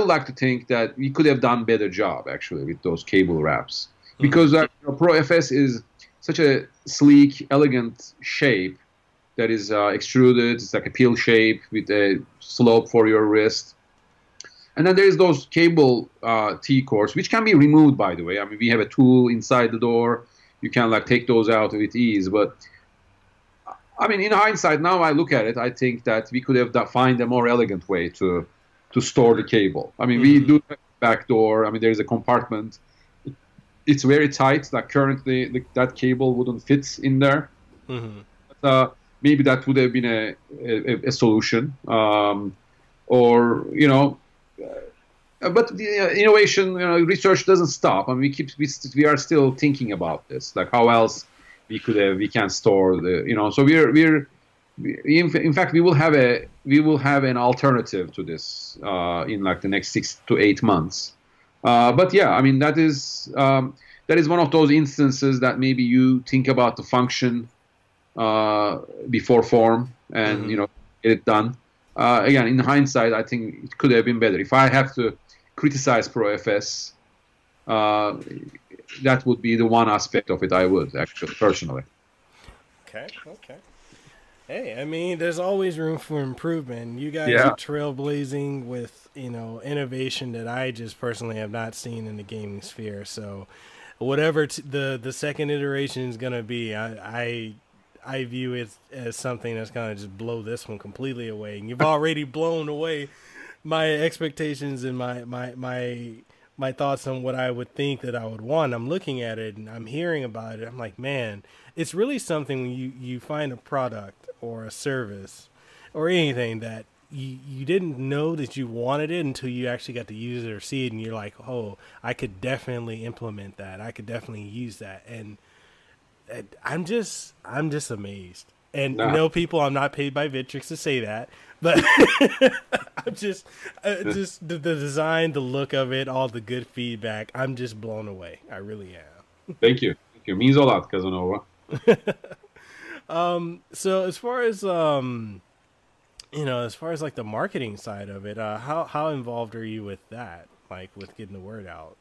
like to think that we could have done better job actually with those cable wraps, because Pro FS is such a sleek, elegant shape that is extruded. It's like a pill shape with a slope for your wrist. And then there's those cable T-cords, which can be removed, by the way. I mean, we have a tool inside the door. You can take those out with ease. But, I mean, in hindsight, now I look at it, I think that we could have find a more elegant way to store the cable. I mean, we do have a back door. I mean, there's a compartment. It's very tight. Currently, that cable wouldn't fit in there. Mm-hmm. But, maybe that would have been a solution, but the innovation, research doesn't stop. I mean, we are still thinking about this, like how else we can store So in fact we will have an alternative to this in the next 6 to 8 months. But yeah, I mean that is one of those instances that maybe you think about the function before form, and get it done. Again, in hindsight, I think it could have been better. If I have to criticize Pro FS, that would be the one aspect of it I would actually personally. Okay. Hey, I mean, there's always room for improvement. You guys are trailblazing with innovation that I just personally have not seen in the gaming sphere. So, whatever the second iteration is going to be, I view it as something that's going to just blow this one completely away. And you've already blown away my expectations and my thoughts on what I would think that I would want. I'm looking at it and I'm hearing about it. I'm like, man, it's really something when you find a product or a service or anything that you didn't know that you wanted it until you actually got to use it or see it, and you're like, oh, I could definitely implement that. I could definitely use that. And I'm just amazed. And people, I'm not paid by Victrix to say that, but I'm just the design, the look of it, all the good feedback. I'm just blown away. I really am. Thank you. It means a lot, Kasanova. So as far as like the marketing side of it, how involved are you with that? Like with getting the word out?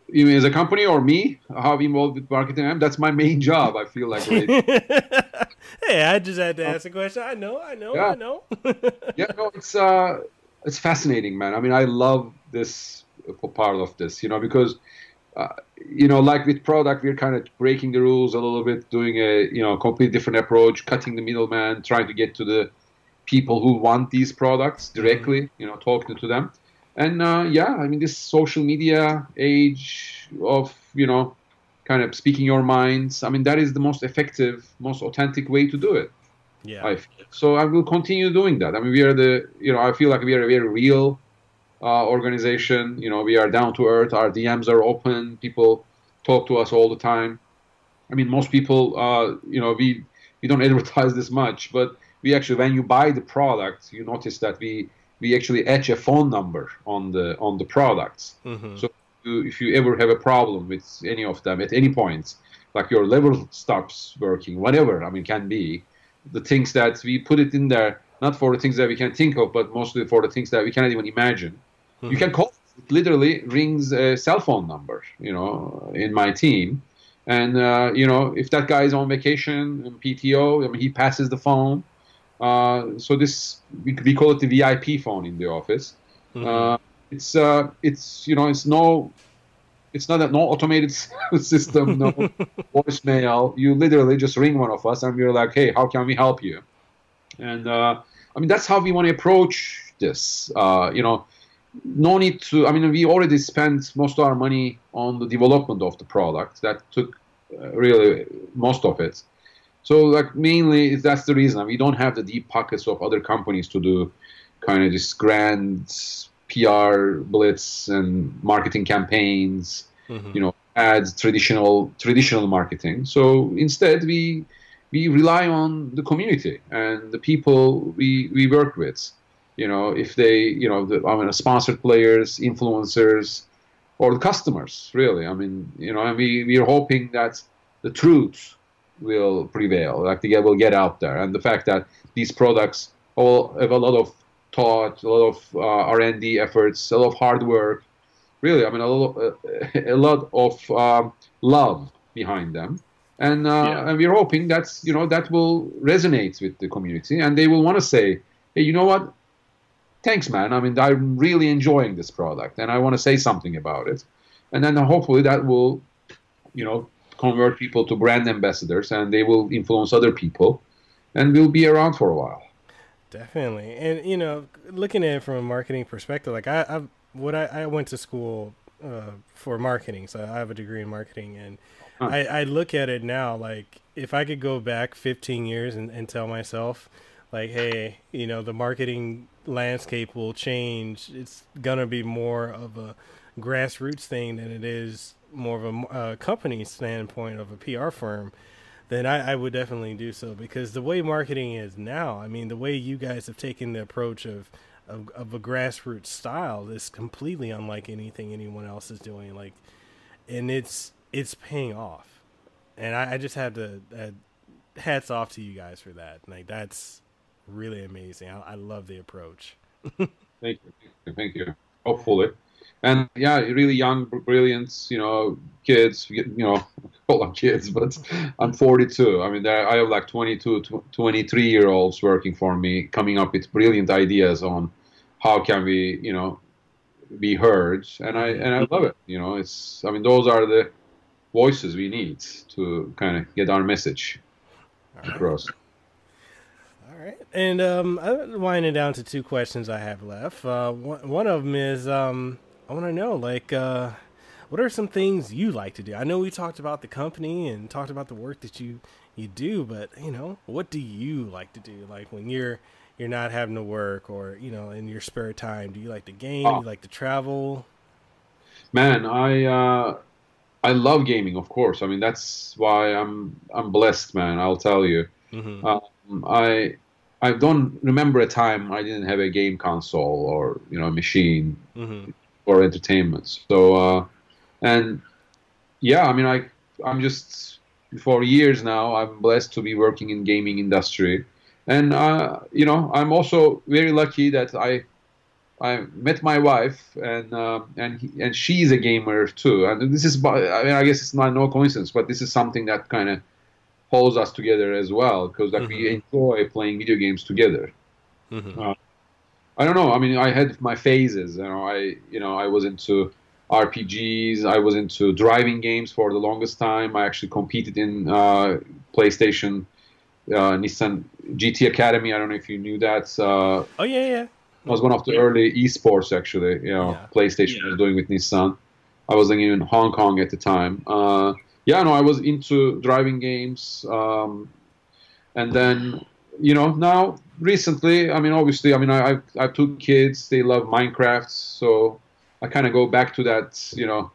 You mean as a company or me? How involved with marketing I am? That's my main job, I feel like. Right? Hey, I just had to ask a question. I know. It's fascinating, man. I mean, I love this part of this, because, like with product, we're kind of breaking the rules a little bit, doing a, completely different approach, cutting the middleman, trying to get to the people who want these products directly, talking to them. And I mean, this social media age of, kind of speaking your minds, I mean, that is the most effective, most authentic way to do it. Yeah. So I will continue doing that. I mean, we are I feel like we are a very real organization. We are down to earth. Our DMs are open. People talk to us all the time. I mean, most people, we don't advertise this much, but we actually, when you buy the product, you notice that we actually etch a phone number on the products. Mm-hmm. So if you ever have a problem with any of them at any point, like your level stops working, whatever, I mean, can be the things that we put it in there, not for the things that we can think of, but mostly for the things that we cannot even imagine. You can call it. It literally rings a cell phone number, in my team. And, if that guy is on vacation and PTO, I mean, he passes the phone. So we call it the VIP phone in the office. It's not no automated system, no voicemail. You literally just ring one of us and we're like, hey, how can we help you? And I mean, that's how we want to approach this. No need to, I mean, we already spent most of our money on the development of the product. That took really most of it. So, like, mainly that's the reason. We don't have the deep pockets of other companies to do kind of this grand PR blitz and marketing campaigns, ads, traditional marketing. So instead, we rely on the community and the people we work with. If they, sponsored players, influencers, or the customers, really. I mean, and we are hoping that the truth will prevail, like they will get out there. And the fact that these products all have a lot of thought, a lot of R&D efforts, a lot of hard work, really, I mean, a lot of love behind them. And we're hoping that's, that will resonate with the community and they will want to say, hey, you know what? Thanks, man. I mean, I'm really enjoying this product and I want to say something about it. And then hopefully that will, convert people to brand ambassadors and they will influence other people and we'll be around for a while. Definitely. And, looking at it from a marketing perspective, like I went to school for marketing, so I have a degree in marketing. And I look at it now, like if I could go back 15 years and tell myself, like, hey, the marketing landscape will change. It's going to be more of a grassroots thing than it is more of a company standpoint of a PR firm, then I would definitely do so. Because the way marketing is now, I mean, the way you guys have taken the approach of a grassroots style is completely unlike anything anyone else is doing. Like, and it's paying off. And I just have to hats off to you guys for that. Like, that's really amazing. I love the approach. Thank you. Hopefully. And yeah, really young, brilliant, kids, call them kids, but I'm 42. I mean, I have like 22, 23-year-olds working for me, coming up with brilliant ideas on how can we, be heard. And I love it. I mean, those are the voices we need to kind of get our message across. All right. And I'm winding down to two questions I have left. One of them is, I want to know, like, what are some things you like to do? I know we talked about the company and talked about the work that you do, but, what do you like to do? Like when you're not having to work or, in your spare time, do you like to game? Do you like to travel? Man, I love gaming, of course. I mean, that's why I'm blessed, man. I'll tell you. I don't remember a time I didn't have a game console or a machine for entertainment. So and yeah, I mean, I'm just for years now. I'm blessed to be working in gaming industry, and I'm also very lucky that I met my wife, and she's a gamer too. And this is, I mean, I guess it's not no coincidence, but this is something that kind of holds us together as well, because we enjoy playing video games together. I don't know. I mean, I had my phases. I was into RPGs. I was into driving games for the longest time. I actually competed in PlayStation, Nissan GT Academy. I don't know if you knew that. Oh yeah. It was one of the early eSports, actually. PlayStation was doing with Nissan. I was living in Hong Kong at the time. I was into driving games, and then now recently, I mean, obviously, I mean, I have two kids. They love Minecraft, so I kind of go back to that, to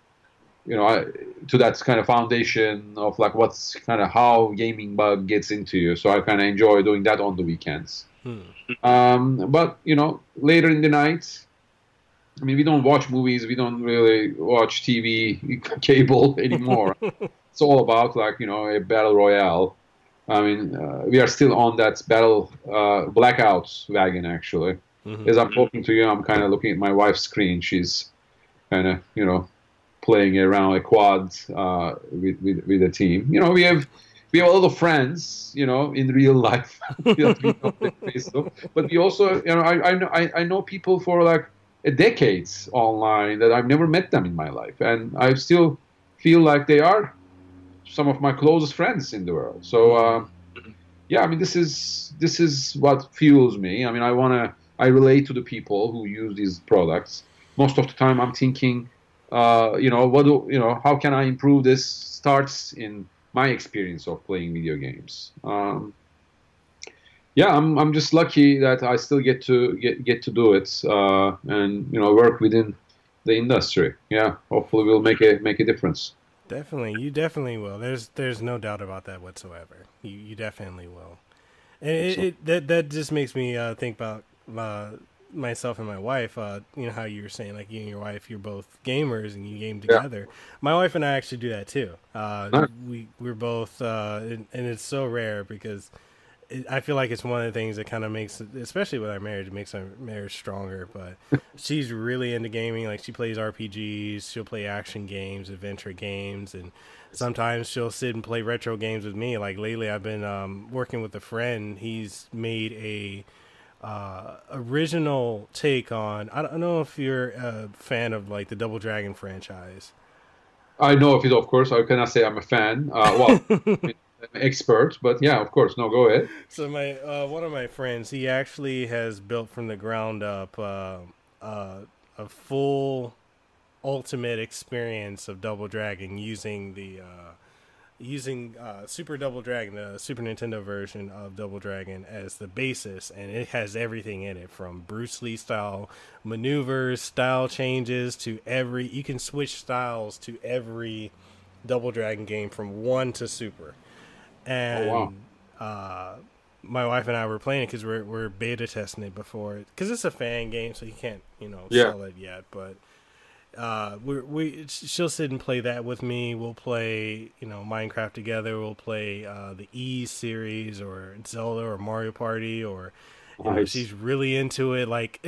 that kind of foundation of like what's kind of how gaming bug gets into you. So I kind of enjoy doing that on the weekends. But later in the night, I mean, we don't watch movies. We don't really watch TV, cable anymore. It's all about like a battle royale. I mean, we are still on that battle blackouts wagon actually. Hmm. As I'm talking to you, I'm kind of looking at my wife's screen. She's kind of playing around a quad with a team. We have a lot of friends, in real life that we know on Facebook. But we also, I know people for like decades online that I've never met them in my life, and I still feel like they are some of my closest friends in the world. So yeah, I mean, this is what fuels me. I mean, I relate to the people who use these products. Most of the time, I'm thinking, how can I improve this? Starts in my experience of playing video games. Yeah, I'm just lucky that I still get to do it and work within the industry. Yeah, hopefully we'll make a difference. Definitely, you definitely will. There's no doubt about that whatsoever. You definitely will, and that just makes me think about myself and my wife. How you were saying, like, you and your wife, you're both gamers and you game together. Yeah. My wife and I actually do that too. We're both, and it's so rare because I feel like it's one of the things that kind of makes, especially with our marriage, it makes our marriage stronger. But she's really into gaming. Like, she plays RPGs, she'll play action games, adventure games, and sometimes she'll sit and play retro games with me. Like, lately I've been working with a friend. He's made a original take on, I don't know if you're a fan of like the Double Dragon franchise. I know of it, of course. I cannot say I'm a fan. I'm expert, but yeah, of course. No, go ahead. So my one of my friends, he actually has built from the ground up a full ultimate experience of Double Dragon using the Super Double Dragon, the Super Nintendo version of Double Dragon, as the basis, and it has everything in it from Bruce Lee style maneuvers, style changes to you can switch styles to every Double Dragon game from 1 to Super. And oh, wow. My wife and I were playing it because we're beta testing it before, because it's a fan game, so you can't sell it yet. But she'll sit and play that with me. We'll play Minecraft together. We'll play the E series or Zelda or Mario Party, or nice. She's really into it. Like,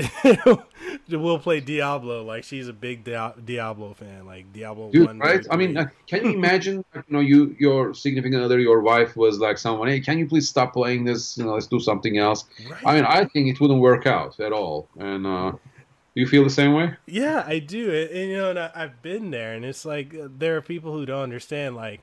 we'll play Diablo. Like, she's a big Diablo fan. Like Diablo 1. Right? I mean, can you imagine? Your significant other, your wife was like someone. Hey, can you please stop playing this? Let's do something else. Right. I mean, I think it wouldn't work out at all. And do you feel the same way? Yeah, I do. And I've been there, and it's like there are people who don't understand. Like,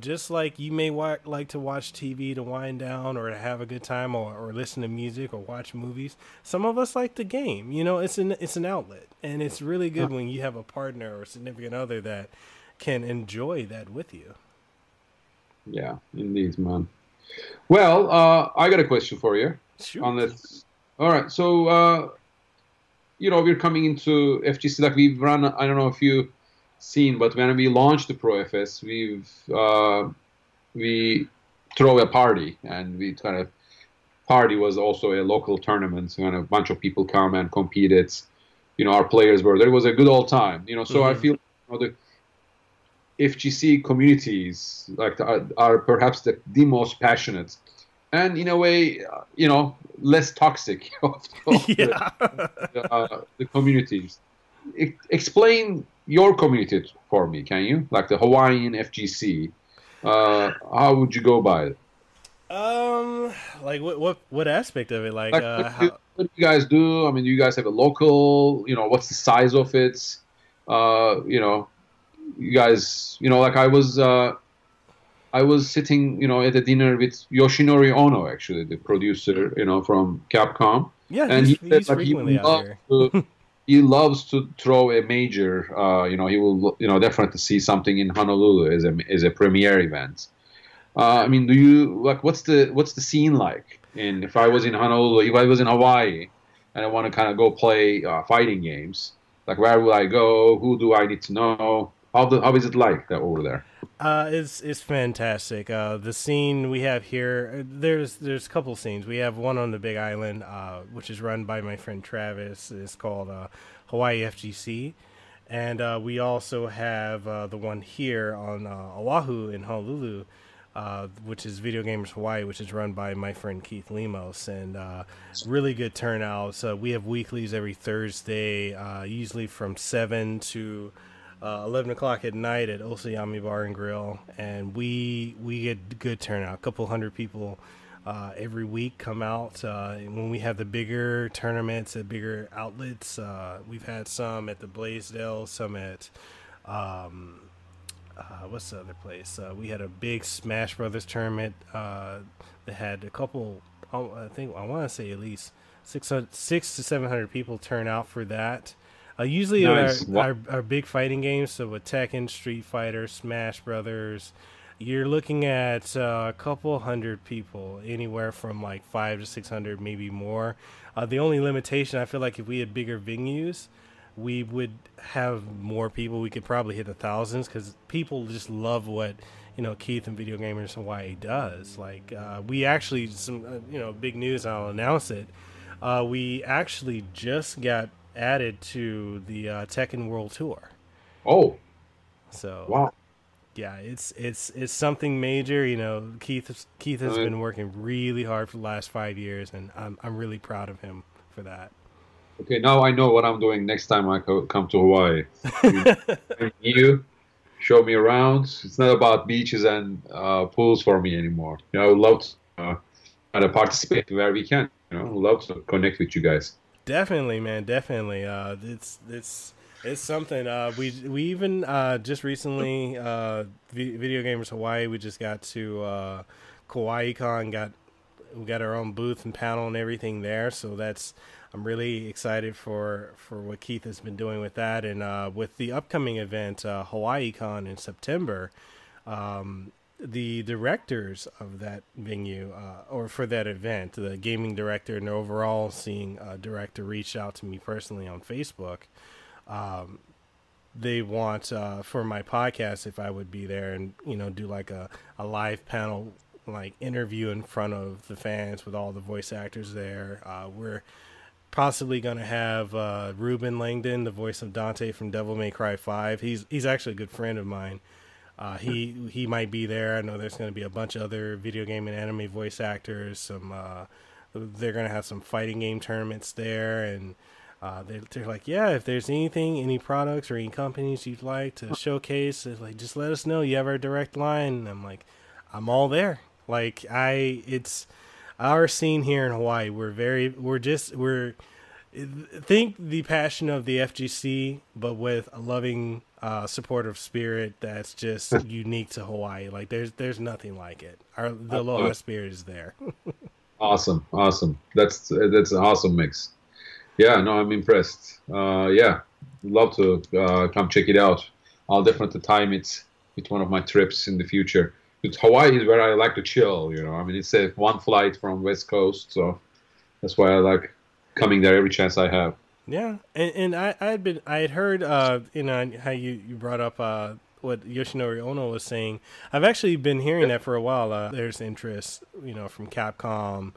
just like you may like to watch TV to wind down or to have a good time, or listen to music or watch movies, some of us like the game. It's an outlet, and it's really good when you have a partner or significant other that can enjoy that with you. Yeah, indeed, man. Well, I got a question for you. Sure. On this. All right, so we're coming into FGC. Like, we've run, I don't know if you seen, but when we launched the Pro FS, we throw a party, and we kind of party was also a local tournament, and a bunch of people come and competed. Our players were there. It was a good old time. So I feel the FGC communities are perhaps the most passionate, and in a way, less toxic of the communities. Explain your community for me, can you? Like the Hawaiian FGC, how would you go by it? Like what aspect of it? Like what do you guys do? I mean, do you guys have a local? What's the size of it? You guys, like I was sitting, at a dinner with Yoshinori Ono, actually, the producer, from Capcom. Yeah, and he's frequently out here. He loves to throw a major. He will, definitely see something in Honolulu as a premiere event. I mean, do you like what's the scene like? And if I was in Honolulu, if I was in Hawaii, and I want to kind of go play fighting games, like where will I go? Who do I need to know? How is it like over there? It's fantastic. The scene we have here, there's a couple scenes. We have one on the Big Island, which is run by my friend Travis. It's called Hawaii FGC, and we also have the one here on Oahu in Honolulu, which is Video Gamers Hawaii, which is run by my friend Keith Lemos, and really good turnout. So we have weeklies every Thursday, usually from 7 to 11 o'clock at night at Osayami Bar and Grill, and we get good turnout. A couple hundred people every week come out. When we have the bigger tournaments at bigger outlets, we've had some at the Blaisdell, some at what's the other place? We had a big Smash Brothers tournament that had a couple. I think I want to say at least 600 to 700 people turn out for that. Usually Nice. our big fighting games, so with Tekken, Street Fighter, Smash Brothers, you're looking at a couple hundred people, anywhere from like 500 to 600, maybe more. The only limitation, I feel like if we had bigger venues, we would have more people. We could probably hit the thousands because people just love what Keith and Video Gamers Hawaii does. Like we actually big news. I'll announce it. We actually just got added to the Tekken World Tour. Oh, So wow. yeah, it's something major. Keith has been working really hard for the last 5 years, and I'm really proud of him for that. Okay, now I know what I'm doing next time I come to Hawaii. You show me around. It's not about beaches and pools for me anymore. I would love to try to participate where we can. Love to connect with you guys. Definitely, man. Definitely. It's something. We even just recently Video Gamers Hawaii. We just got to KawaiiCon. We got our own booth and panel and everything there. So I'm really excited for what Keith has been doing with that, and with the upcoming event HawaiiCon in September. The directors of that venue, or for that event, the gaming director and the overall scene director reached out to me personally on Facebook. They want for my podcast if I would be there and do like a live panel like interview in front of the fans with all the voice actors there. We're possibly going to have Ruben Langdon, the voice of Dante from Devil May Cry 5. He's actually a good friend of mine. He might be there. I know there's going to be a bunch of other video game and anime voice actors. They're going to have some fighting game tournaments there, and they're like, yeah, if there's any products or any companies you'd like to showcase, it's like, just let us know. You have our direct line. And I'm like, I'm all there. Like it's our scene here in Hawaii. Think the passion of the FGC, but with a loving, supportive spirit that's just unique to Hawaii. Like there's nothing like it. The Aloha spirit is there. Awesome. That's an awesome mix. Yeah, no, I'm impressed. Yeah, love to come check it out. I'll definitely time it with one of my trips in the future. But Hawaii is where I like to chill. I mean, it's one flight from West Coast, so that's why I like coming there every chance I have. Yeah, and I had heard how you brought up what Yoshinori Ono was saying. I've actually been hearing that for a while. There's interest, from Capcom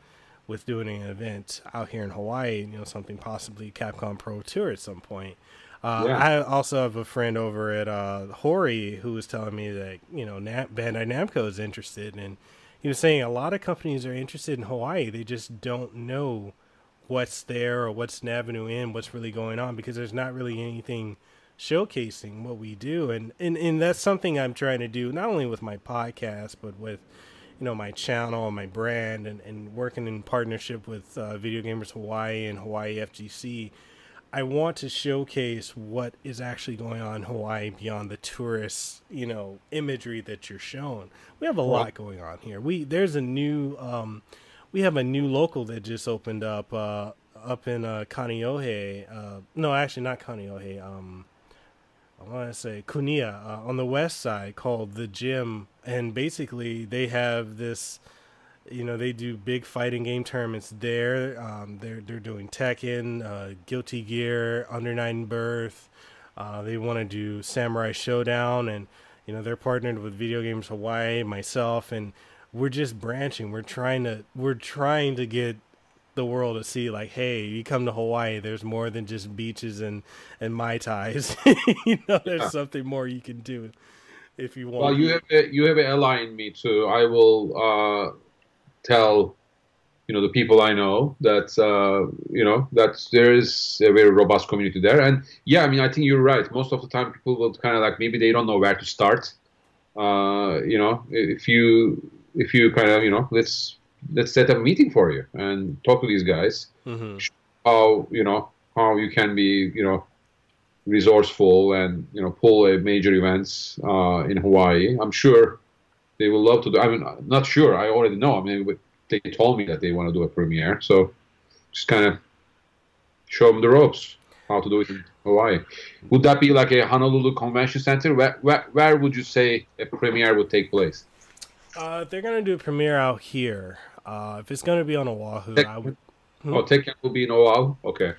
with doing an event out here in Hawaii. Something possibly Capcom Pro Tour at some point. I also have a friend over at Hori who was telling me that Bandai Namco is interested, and he was saying a lot of companies are interested in Hawaii. They just don't know what's there or what's an avenue in, what's really going on, because there's not really anything showcasing what we do. And that's something I'm trying to do, not only with my podcast, but with, my channel and my brand, and working in partnership with Video Gamers Hawaii and Hawaii FGC. I want to showcase what is actually going on in Hawaii beyond the tourist, imagery that you're shown. We have a lot going on here. We have a new local that just opened up in Kaneohe. No, actually not Kaneohe. I want to say Kunia on the west side, called The Gym. And basically they have this, they do big fighting game tournaments there. They're doing Tekken, Guilty Gear, Under 9 Birth, They want to do Samurai Showdown, and they're partnered with Video Games Hawaii, myself, and we're just branching. We're trying to get the world to see, like, hey, you come to Hawaii, there's more than just beaches and Mai Tais. There's something more you can do if you want. Well, you have an ally in me too. I will tell the people I know that that there is a very robust community there. And yeah, I mean, I think you're right. Most of the time, people will kind of like, maybe they don't know where to start. If you kind of let's set up a meeting for you and talk to these guys. Mm-hmm. How you can be resourceful and pull a major events in Hawaii. I'm sure they will love to do. I mean, not sure. I already know. I mean, they told me that they want to do a premiere, so just kind of show them the ropes how to do it in Hawaii. Would that be like a Honolulu Convention Center? Where would you say a premiere would take place? They're gonna do a premiere out here. If it's gonna be on Oahu, I would. Tekken will be in Oahu. Okay.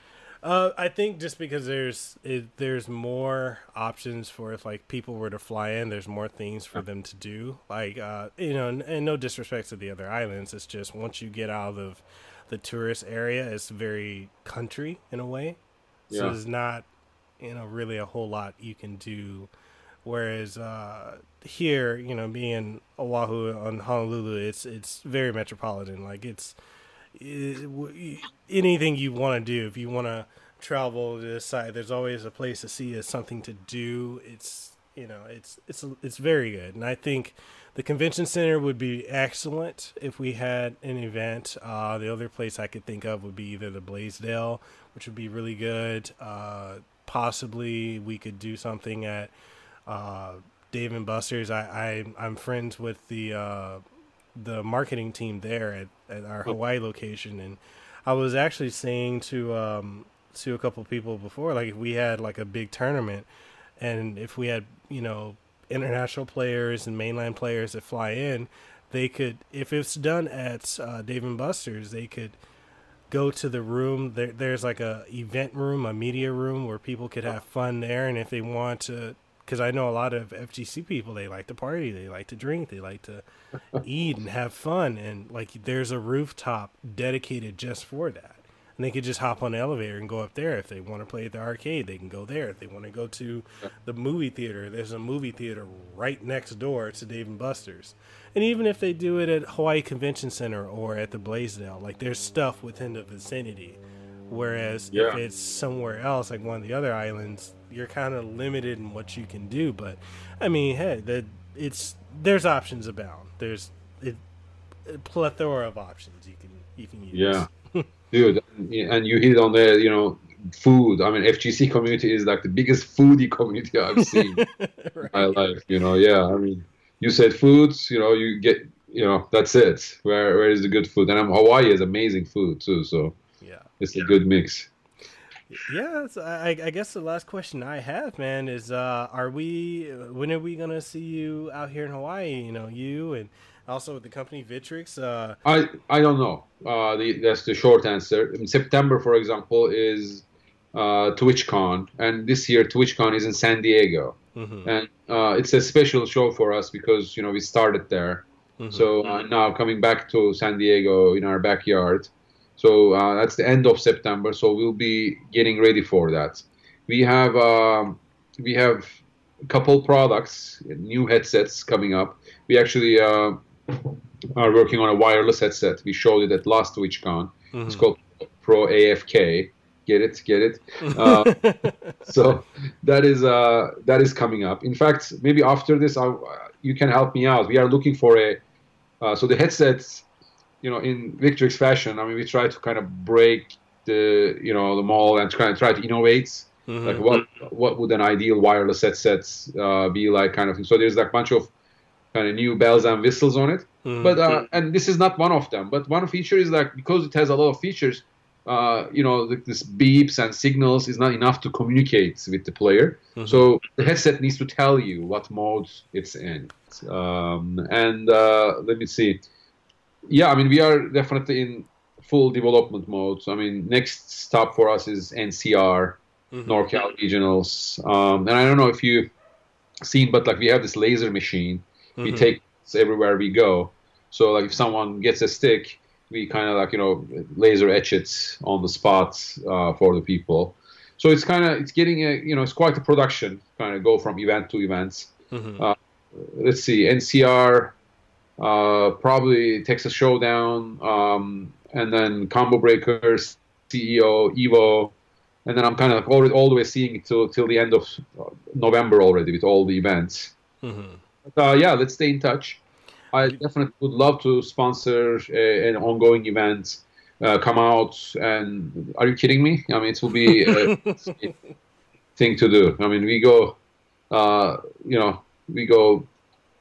I think just because there's more options for, if like people were to fly in, there's more things for them to do. Like and no disrespect to the other islands, it's just once you get out of the tourist area, it's very country in a way. So there's not really a whole lot you can do. Whereas here, being Oahu on Honolulu, it's very metropolitan. Like anything you want to do, if you want to travel to this side, there's always a place to see, something to do. It's very good, and I think the convention center would be excellent if we had an event. The other place I could think of would be either the Blaisdell, which would be really good. Possibly we could do something at Dave and Buster's. I'm friends with the marketing team there at our Hawaii location, and I was actually saying to a couple of people before, like, if we had like a big tournament, and if we had international players and mainland players that fly in, they could, if it's done at Dave and Buster's, they could go to the room. There's like a event room, a media room where people could have fun there, and if they want to. Because I know a lot of FGC people, they like to party, they like to drink, they like to eat and have fun. And, like, there's a rooftop dedicated just for that. And they could just hop on the elevator and go up there. If they want to play at the arcade, they can go there. If they want to go to the movie theater, there's a movie theater right next door to Dave & Buster's. And even if they do it at Hawaii Convention Center or at the Blaisdell, like, there's stuff within the vicinity. Whereas if it's somewhere else, like one of the other islands, you're kind of limited in what you can do. But I mean, hey, there's options abound. There's a plethora of options you can use. Yeah, dude, and you hit on the food. I mean, FGC community is like the biggest foodie community I've seen in my life. Yeah. I mean, you said foods. You get. That's it. Where is the good food? And Hawaii has amazing food too. So. It's a good mix. Yeah, I guess the last question I have, man, is when are we gonna see you out here in Hawaii? You and also with the company Victrix. I don't know. That's the short answer. In September, for example, is TwitchCon, and this year TwitchCon is in San Diego, and it's a special show for us because we started there. So now coming back to San Diego in our backyard. So that's the end of September. So we'll be getting ready for that. We have a couple products, new headsets coming up. We actually are working on a wireless headset. We showed it at last TwitchCon. It's called Pro AFK. Get it? So that is coming up. In fact, maybe after this, you can help me out. We are looking for so the headsets. In Victrix fashion, I mean, we try to kind of break the mold and try to innovate. Like what would an ideal wireless headset be like, kind of thing. So there's like a bunch of kind of new bells and whistles on it. But and this is not one of them. But one feature is like, because it has a lot of features, this beeps and signals is not enough to communicate with the player. So the headset needs to tell you what mode it's in. Let me see. Yeah, I mean, we are definitely in full development mode. So, I mean, next stop for us is NCR NorCal regionals. And I don't know if you've seen, but like we have this laser machine. We take it everywhere we go. So like if someone gets a stick, we kind of like, laser etch it on the spot for the people. So it's getting it's quite a production, kind of go from event to events. Let's see, NCR, probably Texas Showdown, and then Combo Breakers, CEO, Evo, and then I'm kind of already all the way seeing it till the end of November already with all the events. But, yeah, let's stay in touch. I definitely would love to sponsor an ongoing event. Come out and are you kidding me? I mean, it will be a thing to do. I mean, we go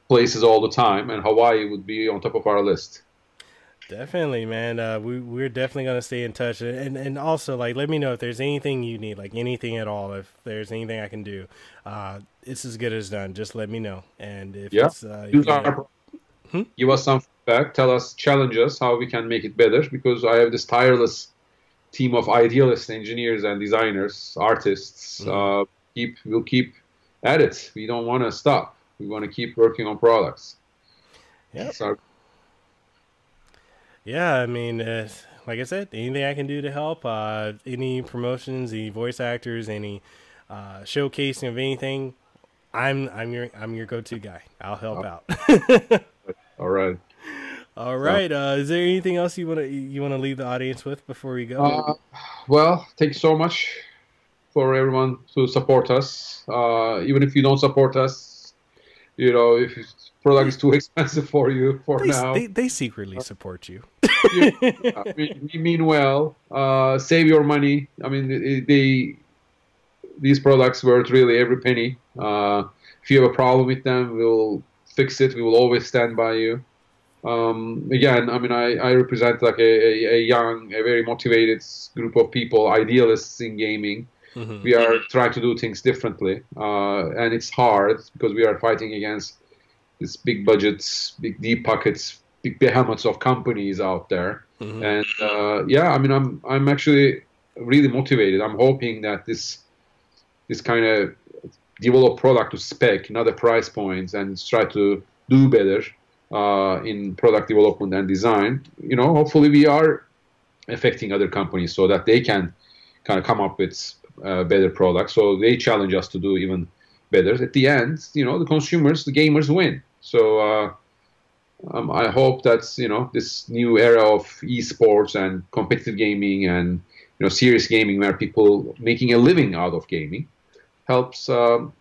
places all the time, and Hawaii would be on top of our list. Definitely, man. We're definitely gonna stay in touch, and also like let me know if there's anything you need, like anything at all. If there's anything I can do, it's as good as done. Just let me know, and if it's give us some feedback, challenge us how we can make it better, because I have this tireless team of idealists, engineers and designers, artists. We'll keep at it. We don't want to stop. We want to keep working on products. Yeah, I mean, like I said, anything I can do to help, any promotions, any voice actors, any showcasing of anything, I'm your go-to guy. I'll help out. All right. Is there anything else you want to leave the audience with before we go? Well, thank you so much for everyone to support us. Even if you don't support us, if product is too expensive for you now. They secretly support you. We mean well. Save your money. I mean, these products worth really every penny. If you have a problem with them, we'll fix it. We will always stand by you. Again, I mean, I represent like a young, a very motivated group of people, idealists in gaming. We are trying to do things differently, and it's hard because we are fighting against these big budgets, big deep pockets, big behemoths of companies out there. And yeah, I mean, I'm actually really motivated. I'm hoping that this kind of develop product to spec, not at price points, and try to do better in product development and design. Hopefully we are affecting other companies so that they can kind of come up with better products. So they challenge us to do even better. At the end, the consumers, the gamers win. So I hope that this new era of eSports and competitive gaming and serious gaming, where people making a living out of gaming, helps end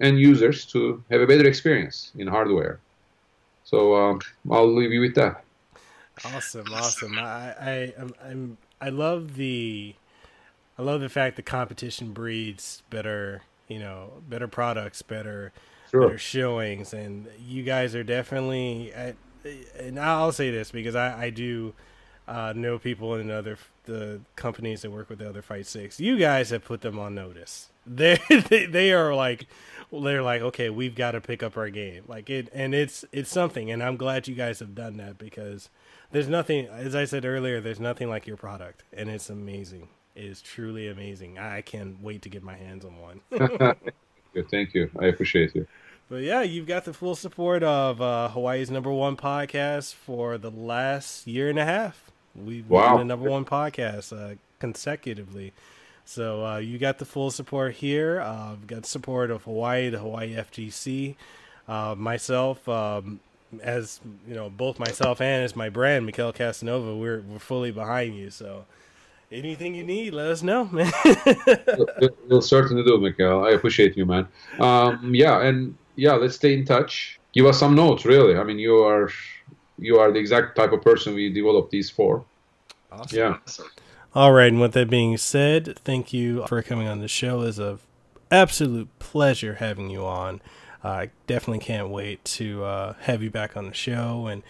users to have a better experience in hardware. So I'll leave you with that. Awesome. I love the fact that competition breeds better products, better showings, and you guys are definitely. And I'll say this because I do know people in the companies that work with the other Fightsticks. You guys have put them on notice. They are like, okay, we've got to pick up our game. Like it's something, and I'm glad you guys have done that, because there's nothing, as I said earlier, there's nothing like your product, and it's amazing. It is truly amazing. I can't wait to get my hands on one. Thank you. I appreciate you. But yeah, you've got the full support of Hawaii's #1 podcast for the last year and a half. We've been the #1 podcast consecutively. So you got the full support here. We've got support of Hawaii, the Hawaii FGC, myself, as both myself and as my brand, Mekel Kasanova. We're fully behind you. So anything you need, let us know, man. We'll certainly do, Mekel. I appreciate you, man. Let's stay in touch. Give us some notes, really. I mean, you are the exact type of person we developed these for. Awesome. Yeah. All right, and with that being said, thank you for coming on the show. It's an absolute pleasure having you on. I definitely can't wait to have you back on the show and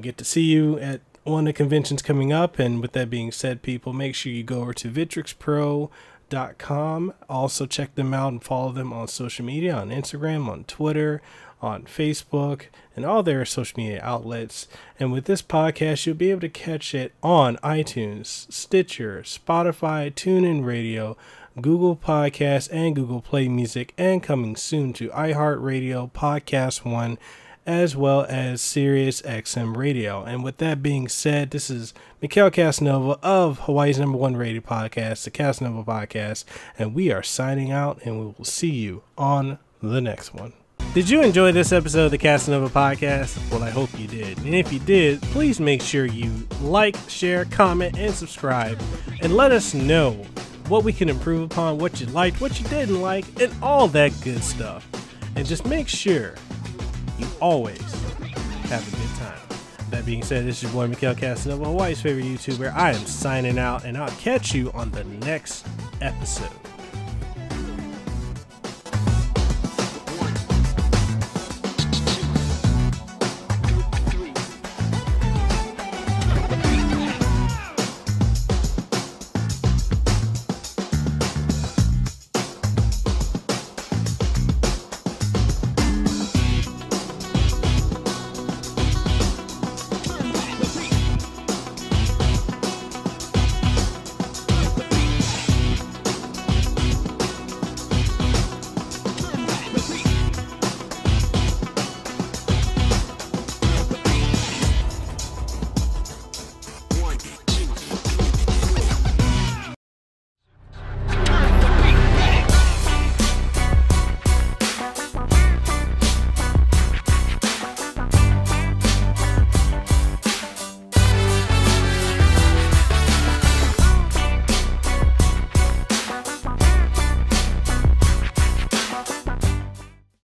get to see you at one of the conventions coming up. And with that being said, people, make sure you go over to VictrixPro.com. Also check them out and follow them on social media, on Instagram, on Twitter, on Facebook, and all their social media outlets. And with this podcast, you'll be able to catch it on iTunes, Stitcher, Spotify, TuneIn Radio, Google Podcasts, and Google Play Music, and coming soon to iHeartRadio, Podcast One, as well as Sirius XM Radio. And with that being said, this is Mekel Kasanova of Hawaii's #1 rated podcast, the Kasanova Podcast, and we are signing out, and we will see you on the next one. Did you enjoy this episode of the Kasanova Podcast? Well, I hope you did. And if you did, please make sure you like, share, comment, and subscribe, and let us know what we can improve upon, what you liked, what you didn't like, and all that good stuff. And just make sure you always have a good time. That being said, this is your boy Mekel Kasanova, Hawaii's favorite YouTuber. I am signing out, and I'll catch you on the next episode.